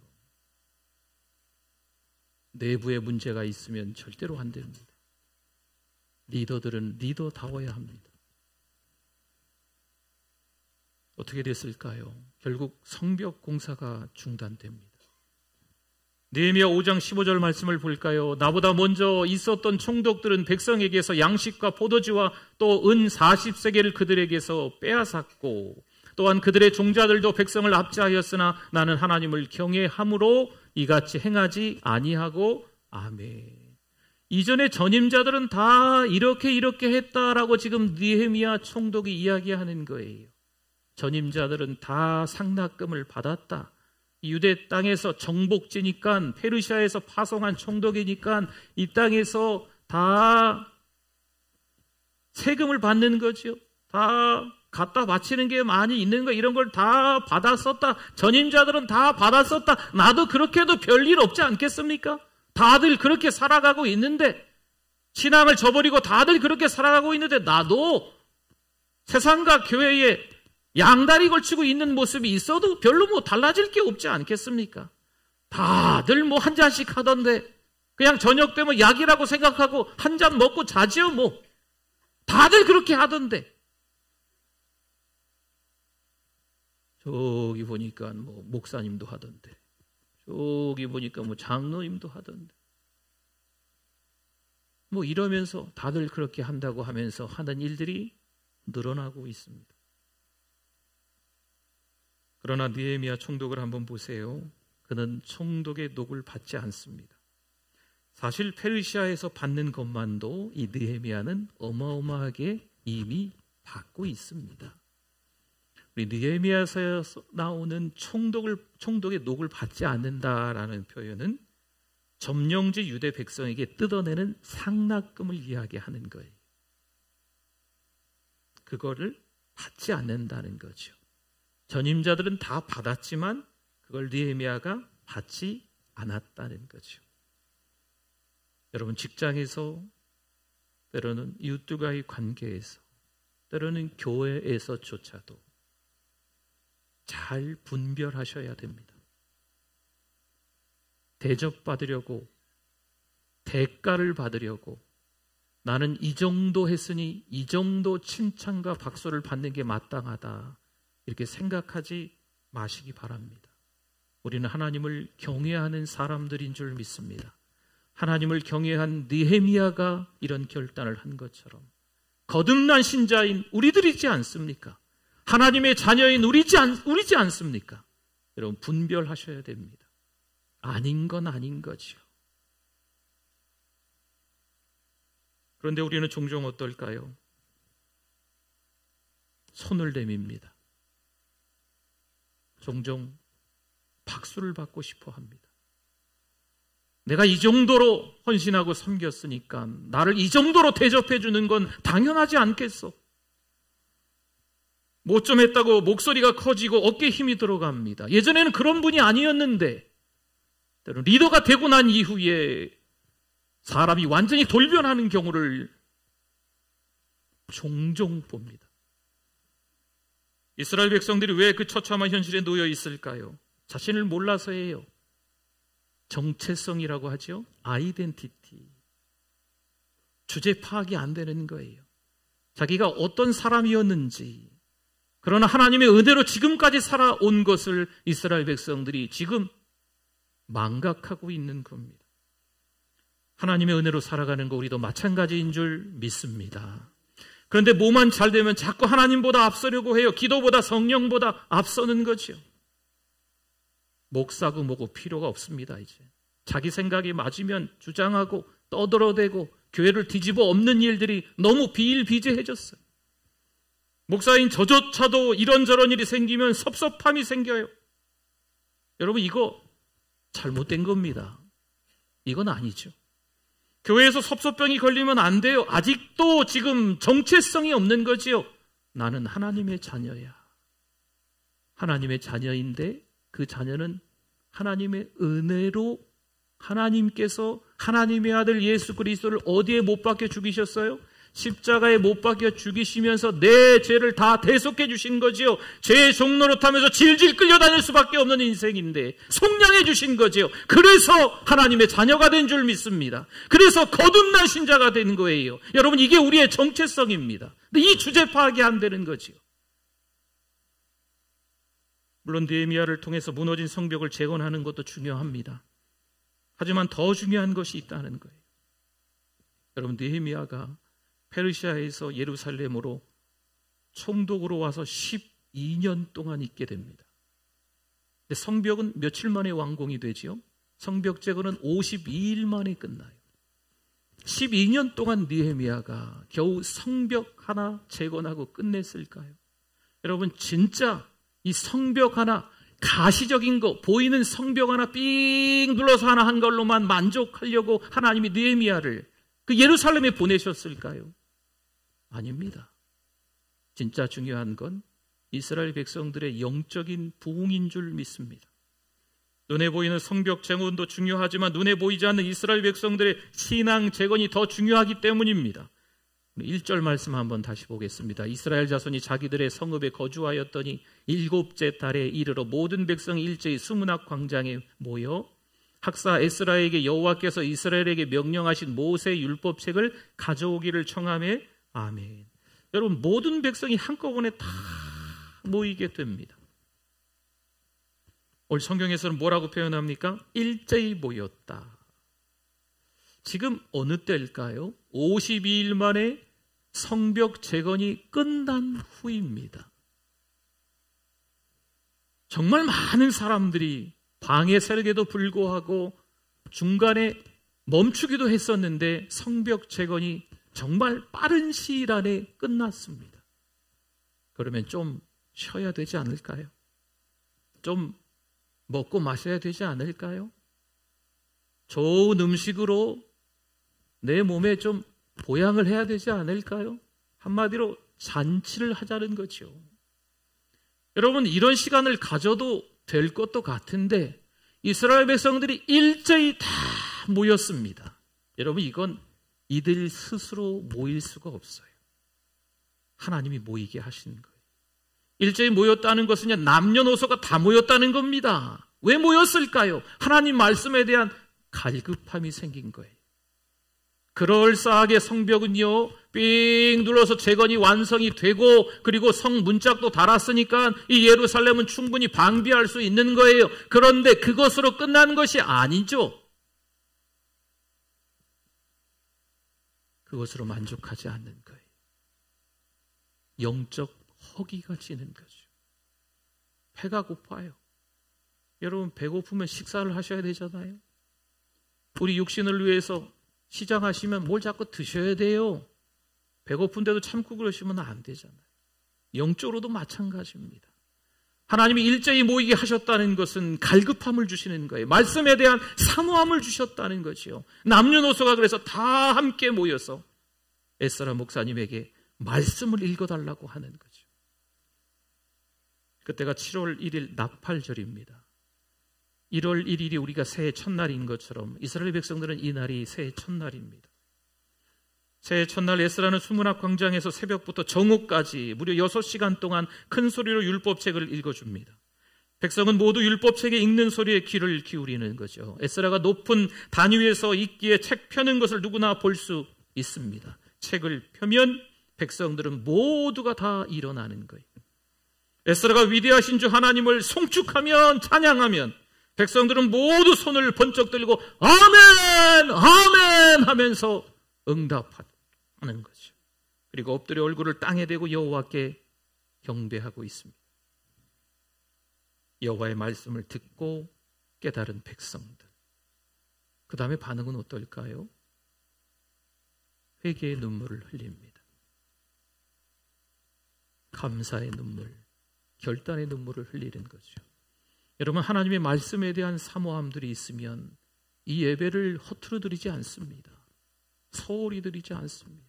내부에 문제가 있으면 절대로 안 됩니다. 리더들은 리더다워야 합니다. 어떻게 됐을까요? 결국 성벽 공사가 중단됩니다. 느헤미야 5장 15절 말씀을 볼까요? 나보다 먼저 있었던 총독들은 백성에게서 양식과 포도주와 또 은 40세겔을 그들에게서 빼앗았고, 또한 그들의 종자들도 백성을 압제하였으나 나는 하나님을 경외함으로 이같이 행하지 아니하고. 아멘. 이전에 전임자들은 다 이렇게 했다라고 지금 느헤미야 총독이 이야기하는 거예요. 전임자들은 다 상납금을 받았다. 유대 땅에서 정복지니까, 페르시아에서 파송한 총독이니까 이 땅에서 다 세금을 받는 거죠. 다 갖다 바치는 게 많이 있는 거, 이런 걸 다 받았었다. 전임자들은 다 받았었다. 나도 그렇게 해도 별일 없지 않겠습니까? 다들 그렇게 살아가고 있는데, 신앙을 저버리고 다들 그렇게 살아가고 있는데 나도 세상과 교회에 양다리 걸치고 있는 모습이 있어도 별로 뭐 달라질 게 없지 않겠습니까? 다들 뭐 한 잔씩 하던데, 그냥 저녁 되면 약이라고 생각하고 한 잔 먹고 자지요 뭐. 다들 그렇게 하던데. 저기 보니까 뭐 목사님도 하던데, 저기 보니까 뭐 장로님도 하던데, 뭐 이러면서 다들 그렇게 한다고 하면서 하는 일들이 늘어나고 있습니다. 그러나 느헤미야 총독을 한번 보세요. 그는 총독의 녹을 받지 않습니다. 사실 페르시아에서 받는 것만도 이 느헤미야는 어마어마하게 이미 받고 있습니다. 우리 느헤미야에서 나오는 총독의 녹을 받지 않는다라는 표현은 점령지 유대 백성에게 뜯어내는 상납금을 이야기하는 거예요. 그거를 받지 않는다는 거죠. 전임자들은 다 받았지만 그걸 느헤미야가 받지 않았다는 거죠. 여러분, 직장에서, 때로는 이웃들과의 관계에서, 때로는 교회에서조차도 잘 분별하셔야 됩니다. 대접받으려고, 대가를 받으려고, 나는 이 정도 했으니 이 정도 칭찬과 박수를 받는 게 마땅하다, 이렇게 생각하지 마시기 바랍니다. 우리는 하나님을 경외하는 사람들인 줄 믿습니다. 하나님을 경외한 느헤미야가 이런 결단을 한 것처럼 거듭난 신자인 우리들이지 않습니까? 하나님의 자녀인 우리지 않습니까? 여러분, 분별하셔야 됩니다. 아닌 건 아닌 거죠. 그런데 우리는 종종 어떨까요? 손을 내밉니다. 종종 박수를 받고 싶어 합니다. 내가 이 정도로 헌신하고 섬겼으니까 나를 이 정도로 대접해 주는 건 당연하지 않겠어. 뭐 좀 했다고 목소리가 커지고 어깨에 힘이 들어갑니다. 예전에는 그런 분이 아니었는데 리더가 되고 난 이후에 사람이 완전히 돌변하는 경우를 종종 봅니다. 이스라엘 백성들이 왜 그 처참한 현실에 놓여 있을까요? 자신을 몰라서예요. 정체성이라고 하죠. 아이덴티티. 주제 파악이 안 되는 거예요. 자기가 어떤 사람이었는지, 그러나 하나님의 은혜로 지금까지 살아온 것을 이스라엘 백성들이 지금 망각하고 있는 겁니다. 하나님의 은혜로 살아가는 거 우리도 마찬가지인 줄 믿습니다. 그런데 뭐만 잘 되면 자꾸 하나님보다 앞서려고 해요. 기도보다 성령보다 앞서는 거죠. 목사고 뭐고 필요가 없습니다. 이제 자기 생각이 맞으면 주장하고 떠들어대고 교회를 뒤집어 엎는 일들이 너무 비일비재해졌어요. 목사인 저조차도 이런저런 일이 생기면 섭섭함이 생겨요. 여러분, 이거 잘못된 겁니다. 이건 아니죠. 교회에서 섭섭병이 걸리면 안 돼요. 아직도 지금 정체성이 없는 거지요. 나는 하나님의 자녀야. 하나님의 자녀인데 그 자녀는 하나님의 은혜로 하나님께서 하나님의 아들 예수 그리스도를 어디에 못 박혀 죽이셨어요? 십자가에 못 박혀 죽이시면서 내 죄를 다 대속해 주신 거지요. 죄의 종로로 타면서 질질 끌려다닐 수밖에 없는 인생인데 속량해 주신 거지요. 그래서 하나님의 자녀가 된 줄 믿습니다. 그래서 거듭난 신자가 된 거예요. 여러분, 이게 우리의 정체성입니다. 근데 이 주제 파악이 안 되는 거지요. 물론 느헤미야를 통해서 무너진 성벽을 재건하는 것도 중요합니다. 하지만 더 중요한 것이 있다는 거예요. 여러분, 느헤미야가 페르시아에서 예루살렘으로 총독으로 와서 12년 동안 있게 됩니다. 근데 성벽은 며칠 만에 완공이 되지요? 성벽 재건은 52일 만에 끝나요. 12년 동안 느헤미야가 겨우 성벽 하나 재건하고 끝냈을까요? 여러분, 진짜 이 성벽 하나, 가시적인 거, 보이는 성벽 하나 삥 눌러서 하나 한 걸로만 만족하려고 하나님이 느헤미야를 그 예루살렘에 보내셨을까요? 아닙니다. 진짜 중요한 건 이스라엘 백성들의 영적인 부흥인 줄 믿습니다. 눈에 보이는 성벽 재건도 중요하지만 눈에 보이지 않는 이스라엘 백성들의 신앙 재건이 더 중요하기 때문입니다. 1절 말씀 한번 다시 보겠습니다. 이스라엘 자손이 자기들의 성읍에 거주하였더니 7째 달에 이르러 모든 백성이 일제히 수문학 광장에 모여 학사 에스라에게 여호와께서 이스라엘에게 명령하신 모세 율법책을 가져오기를 청하매 아멘. 여러분, 모든 백성이 한꺼번에 다 모이게 됩니다. 오늘 성경에서는 뭐라고 표현합니까? 일제히 모였다. 지금 어느 때일까요? 52일 만에 성벽 재건이 끝난 후입니다. 정말 많은 사람들이 방해 세력에도 불구하고 중간에 멈추기도 했었는데 성벽 재건이 정말 빠른 시일 안에 끝났습니다. 그러면 좀 쉬어야 되지 않을까요? 좀 먹고 마셔야 되지 않을까요? 좋은 음식으로 내 몸에 좀 보양을 해야 되지 않을까요? 한마디로 잔치를 하자는 거죠. 여러분, 이런 시간을 가져도 될 것도 같은데 이스라엘 백성들이 일제히 다 모였습니다. 여러분, 이건 이들 스스로 모일 수가 없어요. 하나님이 모이게 하신 거예요. 일제히 모였다는 것은 남녀노소가 다 모였다는 겁니다. 왜 모였을까요? 하나님 말씀에 대한 갈급함이 생긴 거예요. 그럴싸하게 성벽은요 삥 눌러서 재건이 완성이 되고, 그리고 성 문짝도 달았으니까 이 예루살렘은 충분히 방비할 수 있는 거예요. 그런데 그것으로 끝나는 것이 아니죠. 그것으로 만족하지 않는 거예요. 영적 허기가 지는 거죠. 배가 고파요. 여러분, 배고프면 식사를 하셔야 되잖아요. 우리 육신을 위해서 시장하시면 뭘 자꾸 드셔야 돼요. 배고픈데도 참고 그러시면 안 되잖아요. 영적으로도 마찬가지입니다. 하나님이 일제히 모이게 하셨다는 것은 갈급함을 주시는 거예요. 말씀에 대한 사모함을 주셨다는 거죠. 남녀노소가 그래서 다 함께 모여서 에스라 목사님에게 말씀을 읽어달라고 하는 거죠. 그때가 7월 1일 나팔절입니다. 1월 1일이 우리가 새해 첫날인 것처럼 이스라엘 백성들은 이 날이 새해 첫날입니다. 새해 첫날 에스라는 수문학 광장에서 새벽부터 정오까지 무려 6시간 동안 큰 소리로 율법책을 읽어줍니다. 백성은 모두 율법책에 읽는 소리에 귀를 기울이는 거죠. 에스라가 높은 단 위에서 읽기에 책 펴는 것을 누구나 볼 수 있습니다. 책을 펴면 백성들은 모두가 다 일어나는 거예요. 에스라가 위대하신 주 하나님을 송축하면, 찬양하면 백성들은 모두 손을 번쩍 들고 아멘! 아멘! 하면서 응답하는 거죠. 그리고 엎드려 얼굴을 땅에 대고 여호와께 경배하고 있습니다. 여호와의 말씀을 듣고 깨달은 백성들. 그 다음에 반응은 어떨까요? 회개의 눈물을 흘립니다. 감사의 눈물, 결단의 눈물을 흘리는 거죠. 여러분, 하나님의 말씀에 대한 사모함들이 있으면 이 예배를 허투루 드리지 않습니다. 소홀히 드리지 않습니다.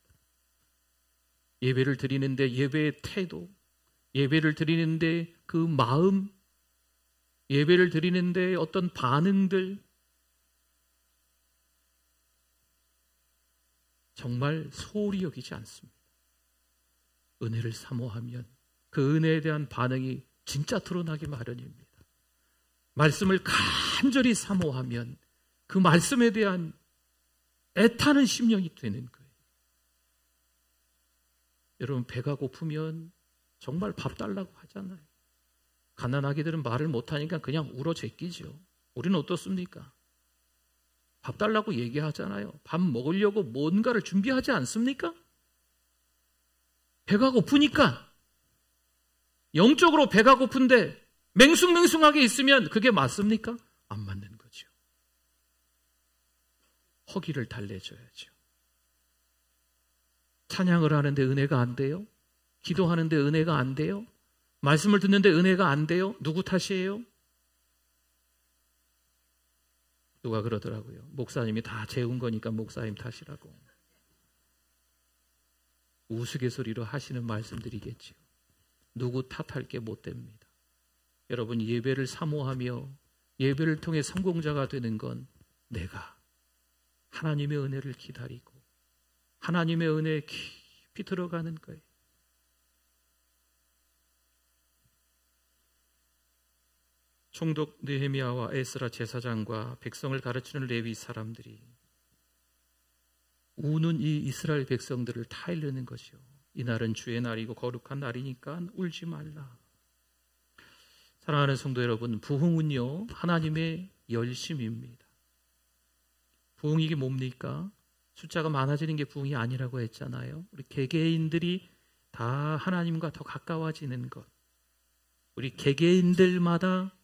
예배를 드리는데 예배의 태도, 예배를 드리는데 그 마음, 예배를 드리는데 어떤 반응들, 정말 소홀히 여기지 않습니다. 은혜를 사모하면 그 은혜에 대한 반응이 진짜 드러나기 마련입니다. 말씀을 간절히 사모하면 그 말씀에 대한 애타는 심령이 되는 거예요. 여러분, 배가 고프면 정말 밥 달라고 하잖아요. 가난하게들은 말을 못하니까 그냥 울어 제끼죠. 우리는 어떻습니까? 밥 달라고 얘기하잖아요. 밥 먹으려고 뭔가를 준비하지 않습니까? 배가 고프니까. 영적으로 배가 고픈데 맹숭맹숭하게 있으면 그게 맞습니까? 안 맞는 거죠. 허기를 달래줘야죠. 찬양을 하는데 은혜가 안 돼요? 기도하는데 은혜가 안 돼요? 말씀을 듣는데 은혜가 안 돼요? 누구 탓이에요? 누가 그러더라고요. 목사님이 다 재운 거니까 목사님 탓이라고. 우스갯소리로 하시는 말씀들이겠죠. 누구 탓할 게 못 됩니다. 여러분, 예배를 사모하며 예배를 통해 성공자가 되는 건 내가 하나님의 은혜를 기다리고 하나님의 은혜에 깊이 들어가는 거예요. 총독 느헤미야와 에스라 제사장과 백성을 가르치는 레위 사람들이 우는 이 이스라엘 백성들을 타일르는 것이요. 이날은 주의 날이고 거룩한 날이니까 울지 말라. 사랑하는 성도 여러분, 부흥은요 하나님의 열심입니다. 부흥이 이게 뭡니까? 숫자가 많아지는 게 부흥이 아니라고 했잖아요. 우리 개개인들이 다 하나님과 더 가까워지는 것, 우리 개개인들마다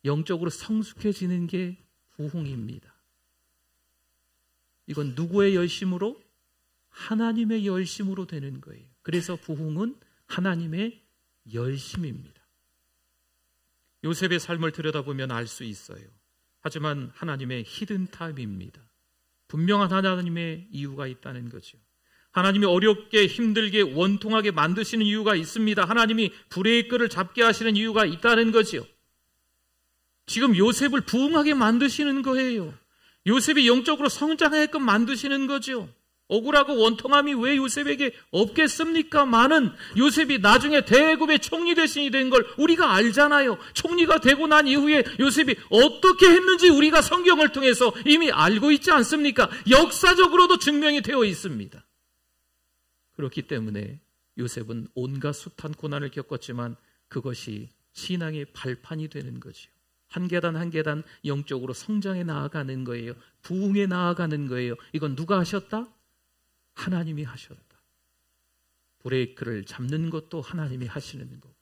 영적으로 성숙해지는 게 부흥입니다. 이건 누구의 열심으로? 하나님의 열심으로 되는 거예요. 그래서 부흥은 하나님의 열심입니다. 요셉의 삶을 들여다보면 알 수 있어요. 하지만 하나님의 히든타임입니다. 분명한 하나님의 이유가 있다는 거죠. 하나님이 어렵게 힘들게 원통하게 만드시는 이유가 있습니다. 하나님이 불의 끈을 잡게 하시는 이유가 있다는 거죠. 지금 요셉을 부흥하게 만드시는 거예요. 요셉이 영적으로 성장하게끔 만드시는 거죠. 억울하고 원통함이 왜 요셉에게 없겠습니까? 많은 요셉이 나중에 대국의 총리 대신이 된 걸 우리가 알잖아요. 총리가 되고 난 이후에 요셉이 어떻게 했는지 우리가 성경을 통해서 이미 알고 있지 않습니까? 역사적으로도 증명이 되어 있습니다. 그렇기 때문에 요셉은 온갖 숱한 고난을 겪었지만 그것이 신앙의 발판이 되는 거죠. 한 계단 한 계단 영적으로 성장해 나아가는 거예요. 부흥해 나아가는 거예요. 이건 누가 하셨다? 하나님이 하셨다. 브레이크를 잡는 것도 하나님이 하시는 거고,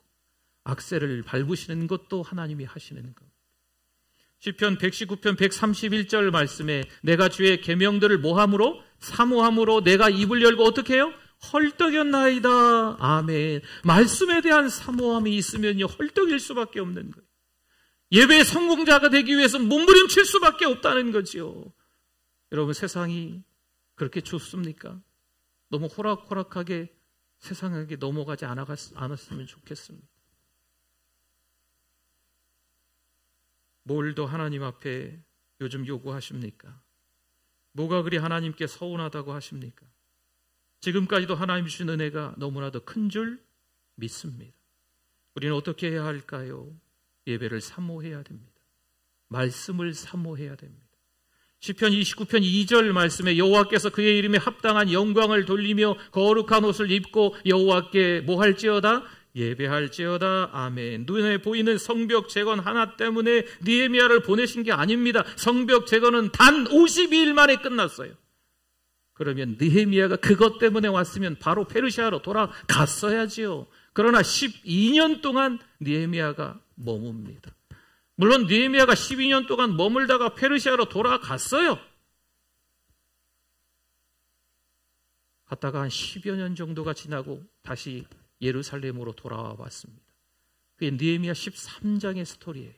악셀을 밟으시는 것도 하나님이 하시는 거고. 시편 119편 131절 말씀에 내가 주의 계명들을 뭐함으로? 사모함으로 내가 입을 열고 어떻게 해요? 헐떡였나이다. 아멘. 말씀에 대한 사모함이 있으면요, 헐떡일 수밖에 없는 거예요. 예배의 성공자가 되기 위해서 몸부림칠 수밖에 없다는 거죠. 여러분, 세상이 그렇게 좋습니까? 너무 호락호락하게 세상에게 넘어가지 않았으면 좋겠습니다. 뭘 더 하나님 앞에 요즘 요구하십니까? 뭐가 그리 하나님께 서운하다고 하십니까? 지금까지도 하나님 주신 은혜가 너무나도 큰 줄 믿습니다. 우리는 어떻게 해야 할까요? 예배를 사모해야 됩니다. 말씀을 사모해야 됩니다. 시편 29편 2절 말씀에 여호와께서 그의 이름에 합당한 영광을 돌리며 거룩한 옷을 입고 여호와께 뭐 할지어다? 예배할지어다. 아멘. 눈에 보이는 성벽 재건 하나 때문에 느헤미야를 보내신 게 아닙니다. 성벽 재건은 단 52일 만에 끝났어요. 그러면 느헤미야가 그것 때문에 왔으면 바로 페르시아로 돌아갔어야지요. 그러나 12년 동안 느헤미야가 머뭅니다. 물론 느헤미야가 12년 동안 머물다가 페르시아로 돌아갔어요. 갔다가 한 10여 년 정도가 지나고 다시 예루살렘으로 돌아와 봤습니다. 그게 느헤미야 13장의 스토리예요.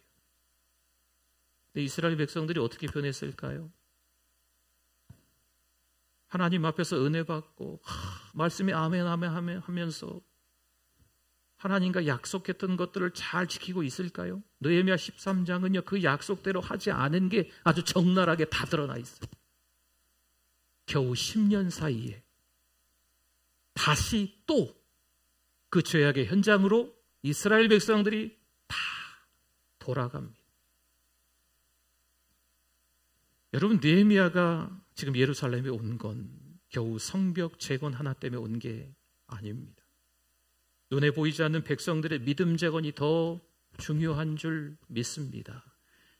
근데 이스라엘 백성들이 어떻게 변했을까요? 하나님 앞에서 은혜 받고 말씀에 아멘 아멘 하면서 하나님과 약속했던 것들을 잘 지키고 있을까요? 느헤미야 13장은요, 그 약속대로 하지 않은 게 아주 적나라하게 다 드러나 있어요. 겨우 10년 사이에 다시 또 그 죄악의 현장으로 이스라엘 백성들이 다 돌아갑니다. 여러분, 느헤미야가 지금 예루살렘에 온 건 겨우 성벽 재건 하나 때문에 온 게 아닙니다. 눈에 보이지 않는 백성들의 믿음 재건이 더 중요한 줄 믿습니다.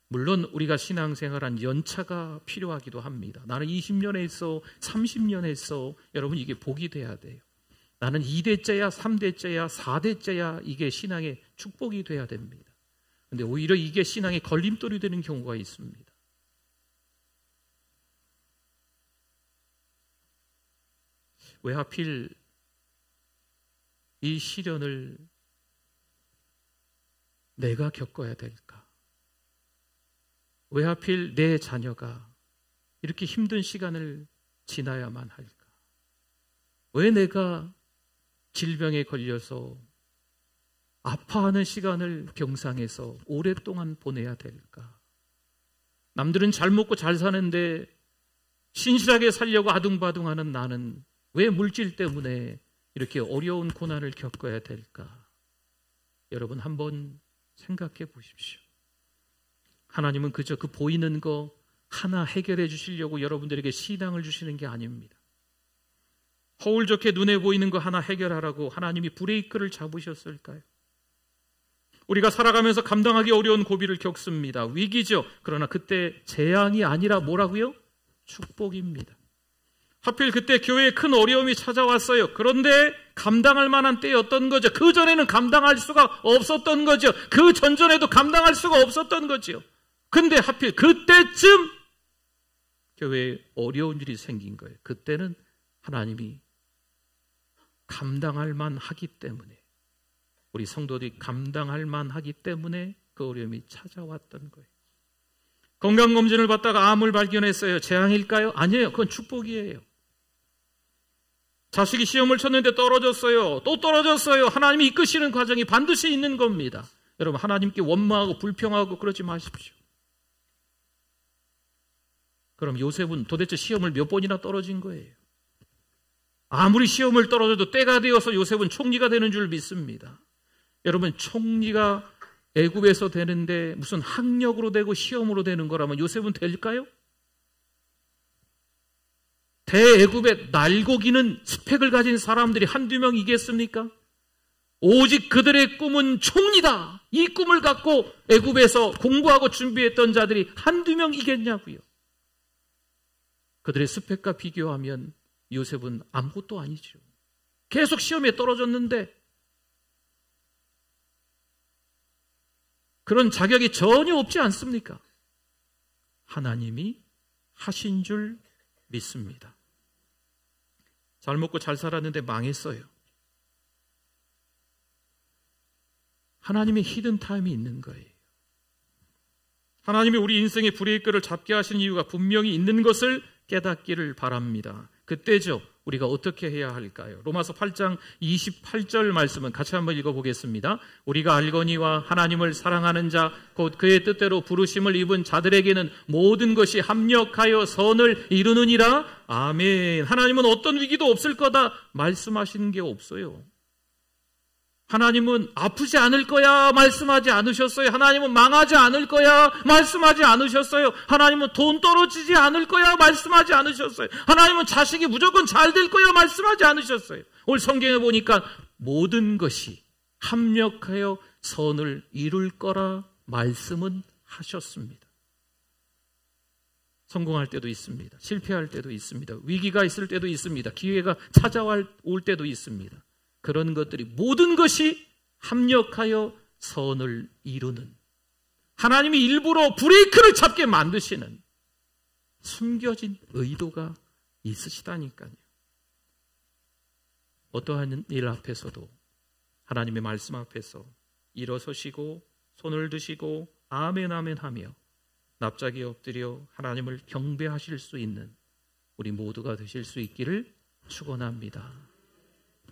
물론 우리가 신앙생활한 연차가 필요하기도 합니다. 나는 20년 했어, 30년 했어. 여러분, 이게 복이 돼야 돼요. 나는 2대째야, 3대째야, 4대째야. 이게 신앙의 축복이 돼야 됩니다. 그런데 오히려 이게 신앙의 걸림돌이 되는 경우가 있습니다. 왜 하필 이 시련을 내가 겪어야 될까? 왜 하필 내 자녀가 이렇게 힘든 시간을 지나야만 할까? 왜 내가 질병에 걸려서 아파하는 시간을 병상에서 오랫동안 보내야 될까? 남들은 잘 먹고 잘 사는데 신실하게 살려고 아둥바둥하는 나는 왜 물질 때문에 이렇게 어려운 고난을 겪어야 될까? 여러분, 한번 생각해 보십시오. 하나님은 그저 그 보이는 거 하나 해결해 주시려고 여러분들에게 신앙을 주시는 게 아닙니다. 거울 좋게 눈에 보이는 거 하나 해결하라고 하나님이 브레이크를 잡으셨을까요? 우리가 살아가면서 감당하기 어려운 고비를 겪습니다. 위기죠. 그러나 그때 재앙이 아니라 뭐라고요? 축복입니다. 하필 그때 교회에 큰 어려움이 찾아왔어요. 그런데 감당할 만한 때였던 거죠. 그 전에는 감당할 수가 없었던 거죠. 그 전전에도 감당할 수가 없었던 거죠. 근데 하필 그때쯤 교회에 어려운 일이 생긴 거예요. 그때는 하나님이 감당할 만하기 때문에, 우리 성도들이 감당할 만하기 때문에 그 어려움이 찾아왔던 거예요. 건강검진을 받다가 암을 발견했어요. 재앙일까요? 아니에요. 그건 축복이에요. 자식이 시험을 쳤는데 떨어졌어요. 또 떨어졌어요. 하나님이 이끄시는 과정이 반드시 있는 겁니다. 여러분, 하나님께 원망하고 불평하고 그러지 마십시오. 그럼 요셉은 도대체 시험을 몇 번이나 떨어진 거예요? 아무리 시험을 떨어져도 때가 되어서 요셉은 총리가 되는 줄 믿습니다. 여러분, 총리가 애굽에서 되는데 무슨 학력으로 되고 시험으로 되는 거라면 요셉은 될까요? 대애굽의 날고기는 스펙을 가진 사람들이 한두 명이겠습니까? 오직 그들의 꿈은 총리다. 이 꿈을 갖고 애굽에서 공부하고 준비했던 자들이 한두 명이겠냐고요. 그들의 스펙과 비교하면 요셉은 아무것도 아니죠. 계속 시험에 떨어졌는데 그런 자격이 전혀 없지 않습니까? 하나님이 하신 줄 믿습니다. 잘 먹고 잘 살았는데 망했어요. 하나님의 히든 타임이 있는 거예요. 하나님이 우리 인생의 브레이크를 잡게 하신 이유가 분명히 있는 것을 깨닫기를 바랍니다. 그때죠. 우리가 어떻게 해야 할까요? 로마서 8장 28절 말씀은 같이 한번 읽어보겠습니다. 우리가 알거니와 하나님을 사랑하는 자 곧 그의 뜻대로 부르심을 입은 자들에게는 모든 것이 합력하여 선을 이루느니라. 아멘. 하나님은 어떤 위기도 없을 거다 말씀하시는 게 없어요. 하나님은 아프지 않을 거야 말씀하지 않으셨어요. 하나님은 망하지 않을 거야 말씀하지 않으셨어요. 하나님은 돈 떨어지지 않을 거야 말씀하지 않으셨어요. 하나님은 자식이 무조건 잘 될 거야 말씀하지 않으셨어요. 오늘 성경에 보니까 모든 것이 합력하여 선을 이룰 거라 말씀은 하셨습니다. 성공할 때도 있습니다. 실패할 때도 있습니다. 위기가 있을 때도 있습니다. 기회가 찾아올 때도 있습니다. 그런 것들이 모든 것이 합력하여 선을 이루는, 하나님이 일부러 브레이크를 잡게 만드시는 숨겨진 의도가 있으시다니까요. 어떠한 일 앞에서도 하나님의 말씀 앞에서 일어서시고 손을 드시고 아멘 아멘 하며 납작이 엎드려 하나님을 경배하실 수 있는 우리 모두가 되실 수 있기를 축원합니다.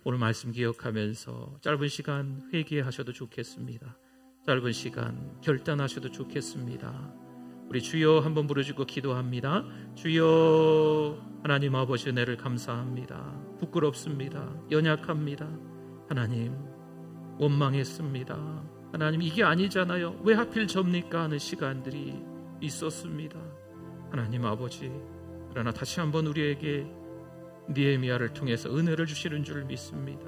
오늘 말씀 기억하면서 짧은 시간 회개하셔도 좋겠습니다. 짧은 시간 결단하셔도 좋겠습니다. 우리 주여 한번 부르시고 기도합니다. 주여, 하나님 아버지 은혜를 감사합니다. 부끄럽습니다. 연약합니다. 하나님, 원망했습니다. 하나님, 이게 아니잖아요. 왜 하필 접니까 하는 시간들이 있었습니다. 하나님 아버지, 그러나 다시 한번 우리에게 느헤미야를 통해서 은혜를 주시는 줄 믿습니다.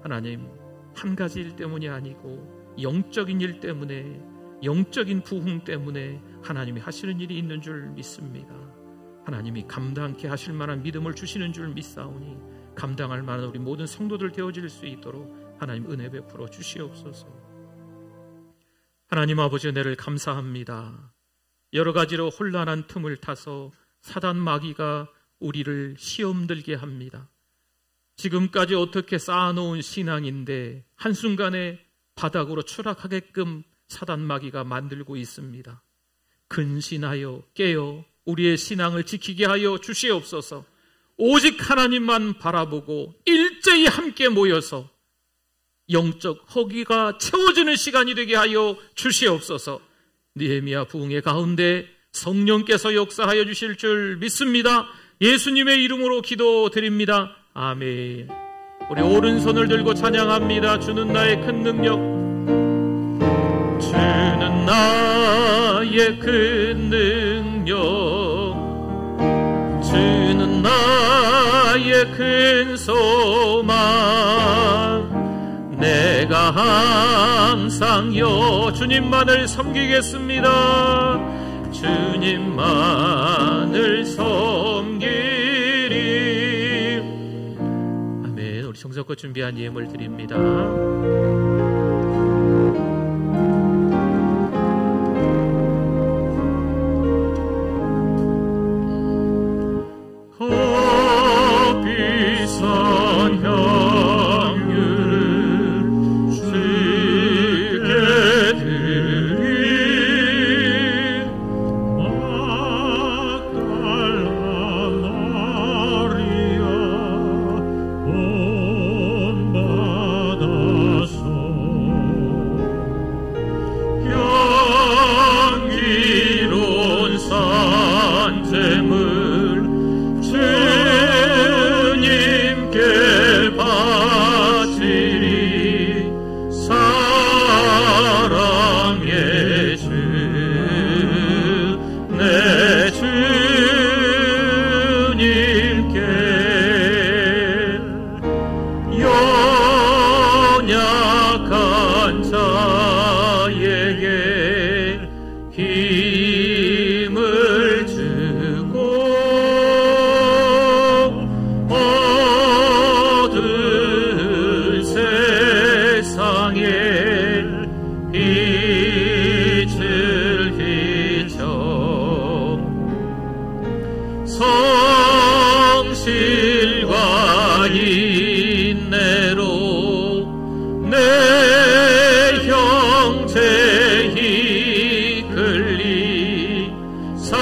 하나님, 한 가지 일 때문이 아니고 영적인 일 때문에, 영적인 부흥 때문에 하나님이 하시는 일이 있는 줄 믿습니다. 하나님이 감당케 하실 만한 믿음을 주시는 줄 믿사오니 감당할 만한 우리 모든 성도들 되어질 수 있도록 하나님 은혜 베풀어 주시옵소서. 하나님 아버지, 은혜를 감사합니다. 여러 가지로 혼란한 틈을 타서 사단 마귀가 우리를 시험 들게 합니다. 지금까지 어떻게 쌓아놓은 신앙인데 한순간에 바닥으로 추락하게끔 사단 마귀가 만들고 있습니다. 근신하여 깨어 우리의 신앙을 지키게 하여 주시옵소서. 오직 하나님만 바라보고 일제히 함께 모여서 영적 허기가 채워지는 시간이 되게 하여 주시옵소서. 느헤미야 부흥의 가운데 성령께서 역사하여 주실 줄 믿습니다. 예수님의 이름으로 기도드립니다. 아멘. 우리 오른손을 들고 찬양합니다. 주는 나의 큰 능력, 주는 나의 큰 능력, 주는 나의 큰 소망. 내가 항상 주님만을 섬기겠습니다. 주님만을 섬기리. 아멘. 우리 정성껏 준비한 예물 드립니다. 비싼 향유를 주께 드리 막달라 마리아 본받아서 힘을 주고 어두운 세상에 빛을 비춰 성실과 인내로 내 형제 이끌리 사랑의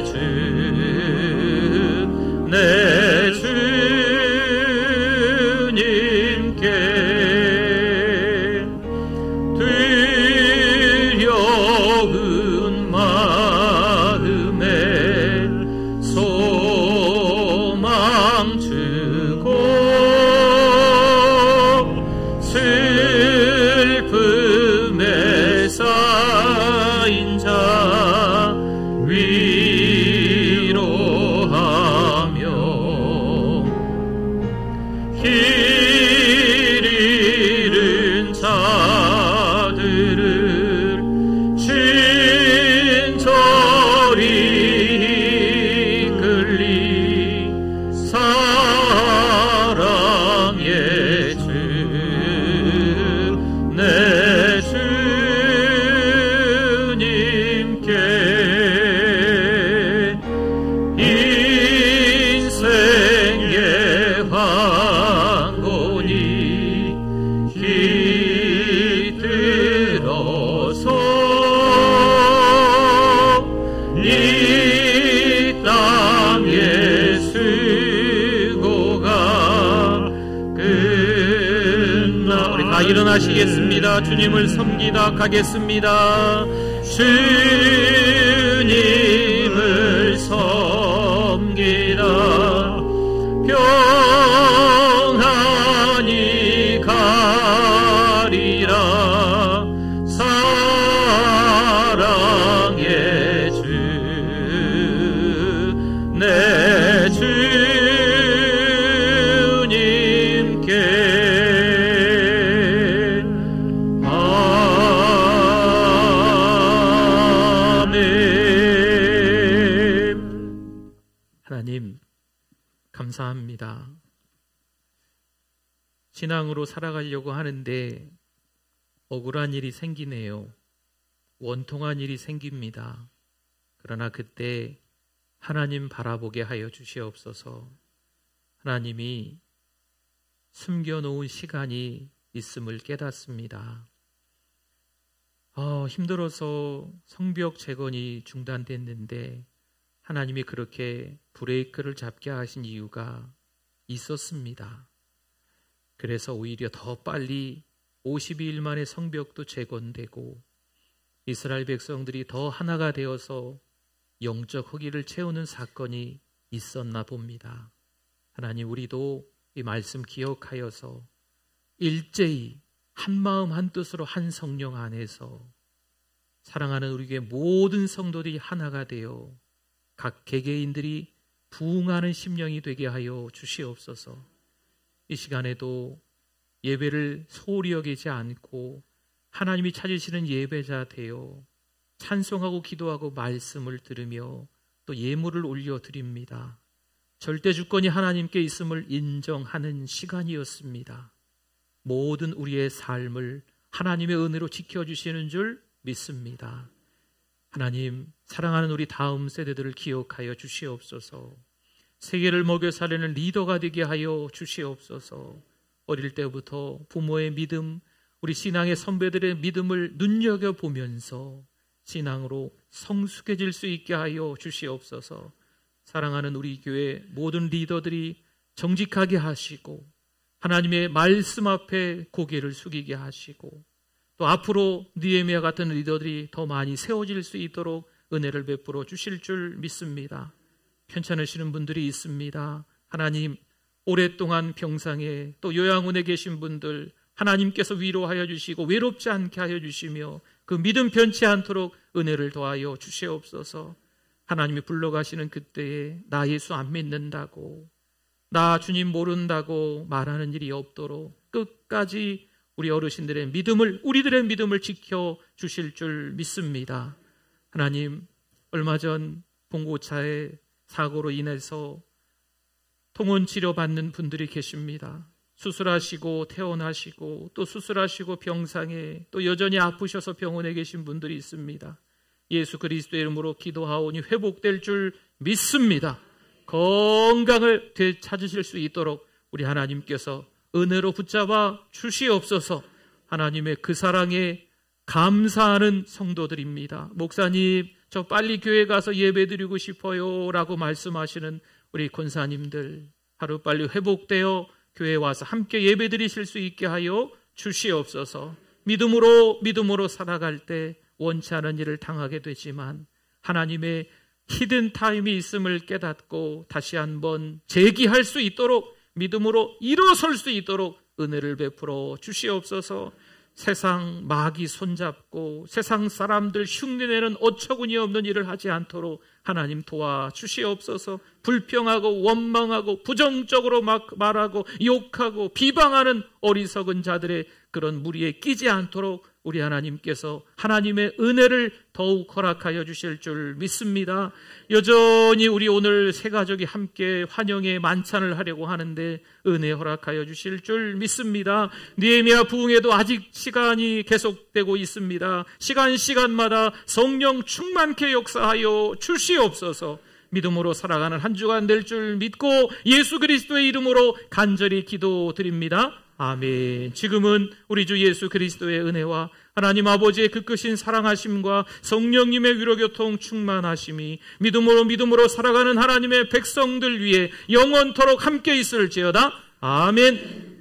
주 내 주님께 두려운 마음에 소망 주고 슬픔에 쌓인 자 위로하며 길 잃은 자들을 친절히 이끌리 사랑의 주 내 주님께 인생의 황혼이 깃들어서 이 땅의 수고가 끝나. 우리 다 일어나시겠습니다. 주님을 섬기다 가겠습니다. 주님을 섬기다 평안히 가리라. 사랑의 주 내 주님께 하나님 감사합니다. 신앙으로 살아가려고 하는데 억울한 일이 생기네요. 원통한 일이 생깁니다. 그러나 그때 하나님 바라보게 하여 주시옵소서. 하나님이 숨겨놓은 시간이 있음을 깨닫습니다. 힘들어서 성벽 재건이 중단됐는데 하나님이 그렇게 브레이크를 잡게 하신 이유가 있었습니다. 그래서 오히려 더 빨리 52일 만에 성벽도 재건되고 이스라엘 백성들이 더 하나가 되어서 영적 허기를 채우는 사건이 있었나 봅니다. 하나님, 우리도 이 말씀 기억하여서 일제히 한마음 한뜻으로 한 성령 안에서 사랑하는 우리 교회 모든 성도들이 하나가 되어 각 개개인들이 부흥하는 심령이 되게 하여 주시옵소서. 이 시간에도 예배를 소홀히 여기지 않고 하나님이 찾으시는 예배자 되어 찬송하고 기도하고 말씀을 들으며 또 예물을 올려드립니다. 절대 주권이 하나님께 있음을 인정하는 시간이었습니다. 모든 우리의 삶을 하나님의 은혜로 지켜주시는 줄 믿습니다. 하나님, 사랑하는 우리 다음 세대들을 기억하여 주시옵소서. 세계를 먹여 살리는 리더가 되게 하여 주시옵소서. 어릴 때부터 부모의 믿음, 우리 신앙의 선배들의 믿음을 눈여겨보면서 신앙으로 성숙해질 수 있게 하여 주시옵소서. 사랑하는 우리 교회 모든 리더들이 정직하게 하시고 하나님의 말씀 앞에 고개를 숙이게 하시고 또 앞으로 느헤미야 같은 리더들이 더 많이 세워질 수 있도록 은혜를 베풀어 주실 줄 믿습니다. 편찮으시는 분들이 있습니다. 하나님, 오랫동안 병상에 또 요양원에 계신 분들 하나님께서 위로하여 주시고 외롭지 않게 하여 주시며 그 믿음 변치 않도록 은혜를 더하여 주시옵소서. 하나님이 불러가시는 그때에 나 예수 안 믿는다고, 나 주님 모른다고 말하는 일이 없도록 끝까지 우리 어르신들의 믿음을, 우리들의 믿음을 지켜주실 줄 믿습니다. 하나님, 얼마 전 봉고차의 사고로 인해서 통원 치료받는 분들이 계십니다. 수술하시고 퇴원하시고 또 수술하시고 병상에 또 여전히 아프셔서 병원에 계신 분들이 있습니다. 예수 그리스도의 이름으로 기도하오니 회복될 줄 믿습니다. 건강을 되찾으실 수 있도록 우리 하나님께서 은혜로 붙잡아 주시옵소서. 하나님의 그 사랑에 감사하는 성도들입니다. 목사님, 저 빨리 교회 가서 예배드리고 싶어요 라고 말씀하시는 우리 권사님들, 하루빨리 회복되어 교회에 와서 함께 예배드리실 수 있게 하여 주시옵소서. 믿음으로 살아갈 때 원치 않은 일을 당하게 되지만 하나님의 히든 타임이 있음을 깨닫고 다시 한번 재기할 수 있도록, 믿음으로 일어설 수 있도록 은혜를 베풀어 주시옵소서. 세상 마귀 손잡고 세상 사람들 흉내내는 어처구니 없는 일을 하지 않도록 하나님 도와주시옵소서. 불평하고 원망하고 부정적으로 막 말하고 욕하고 비방하는 어리석은 자들의 그런 무리에 끼지 않도록 우리 하나님께서 하나님의 은혜를 더욱 허락하여 주실 줄 믿습니다. 여전히 우리 오늘 세 가족이 함께 환영의 만찬을 하려고 하는데 은혜 허락하여 주실 줄 믿습니다. 느헤미야 부흥회도 아직 시간이 계속되고 있습니다. 시간마다 성령 충만케 역사하여 주시옵소서. 믿음으로 살아가는 한 주간 될 줄 믿고 예수 그리스도의 이름으로 간절히 기도드립니다. 아멘. 지금은 우리 주 예수 그리스도의 은혜와 하나님 아버지의 그 크신 사랑하심과 성령님의 위로교통 충만하심이 믿음으로 살아가는 하나님의 백성들 위해 영원토록 함께 있을지어다. 아멘.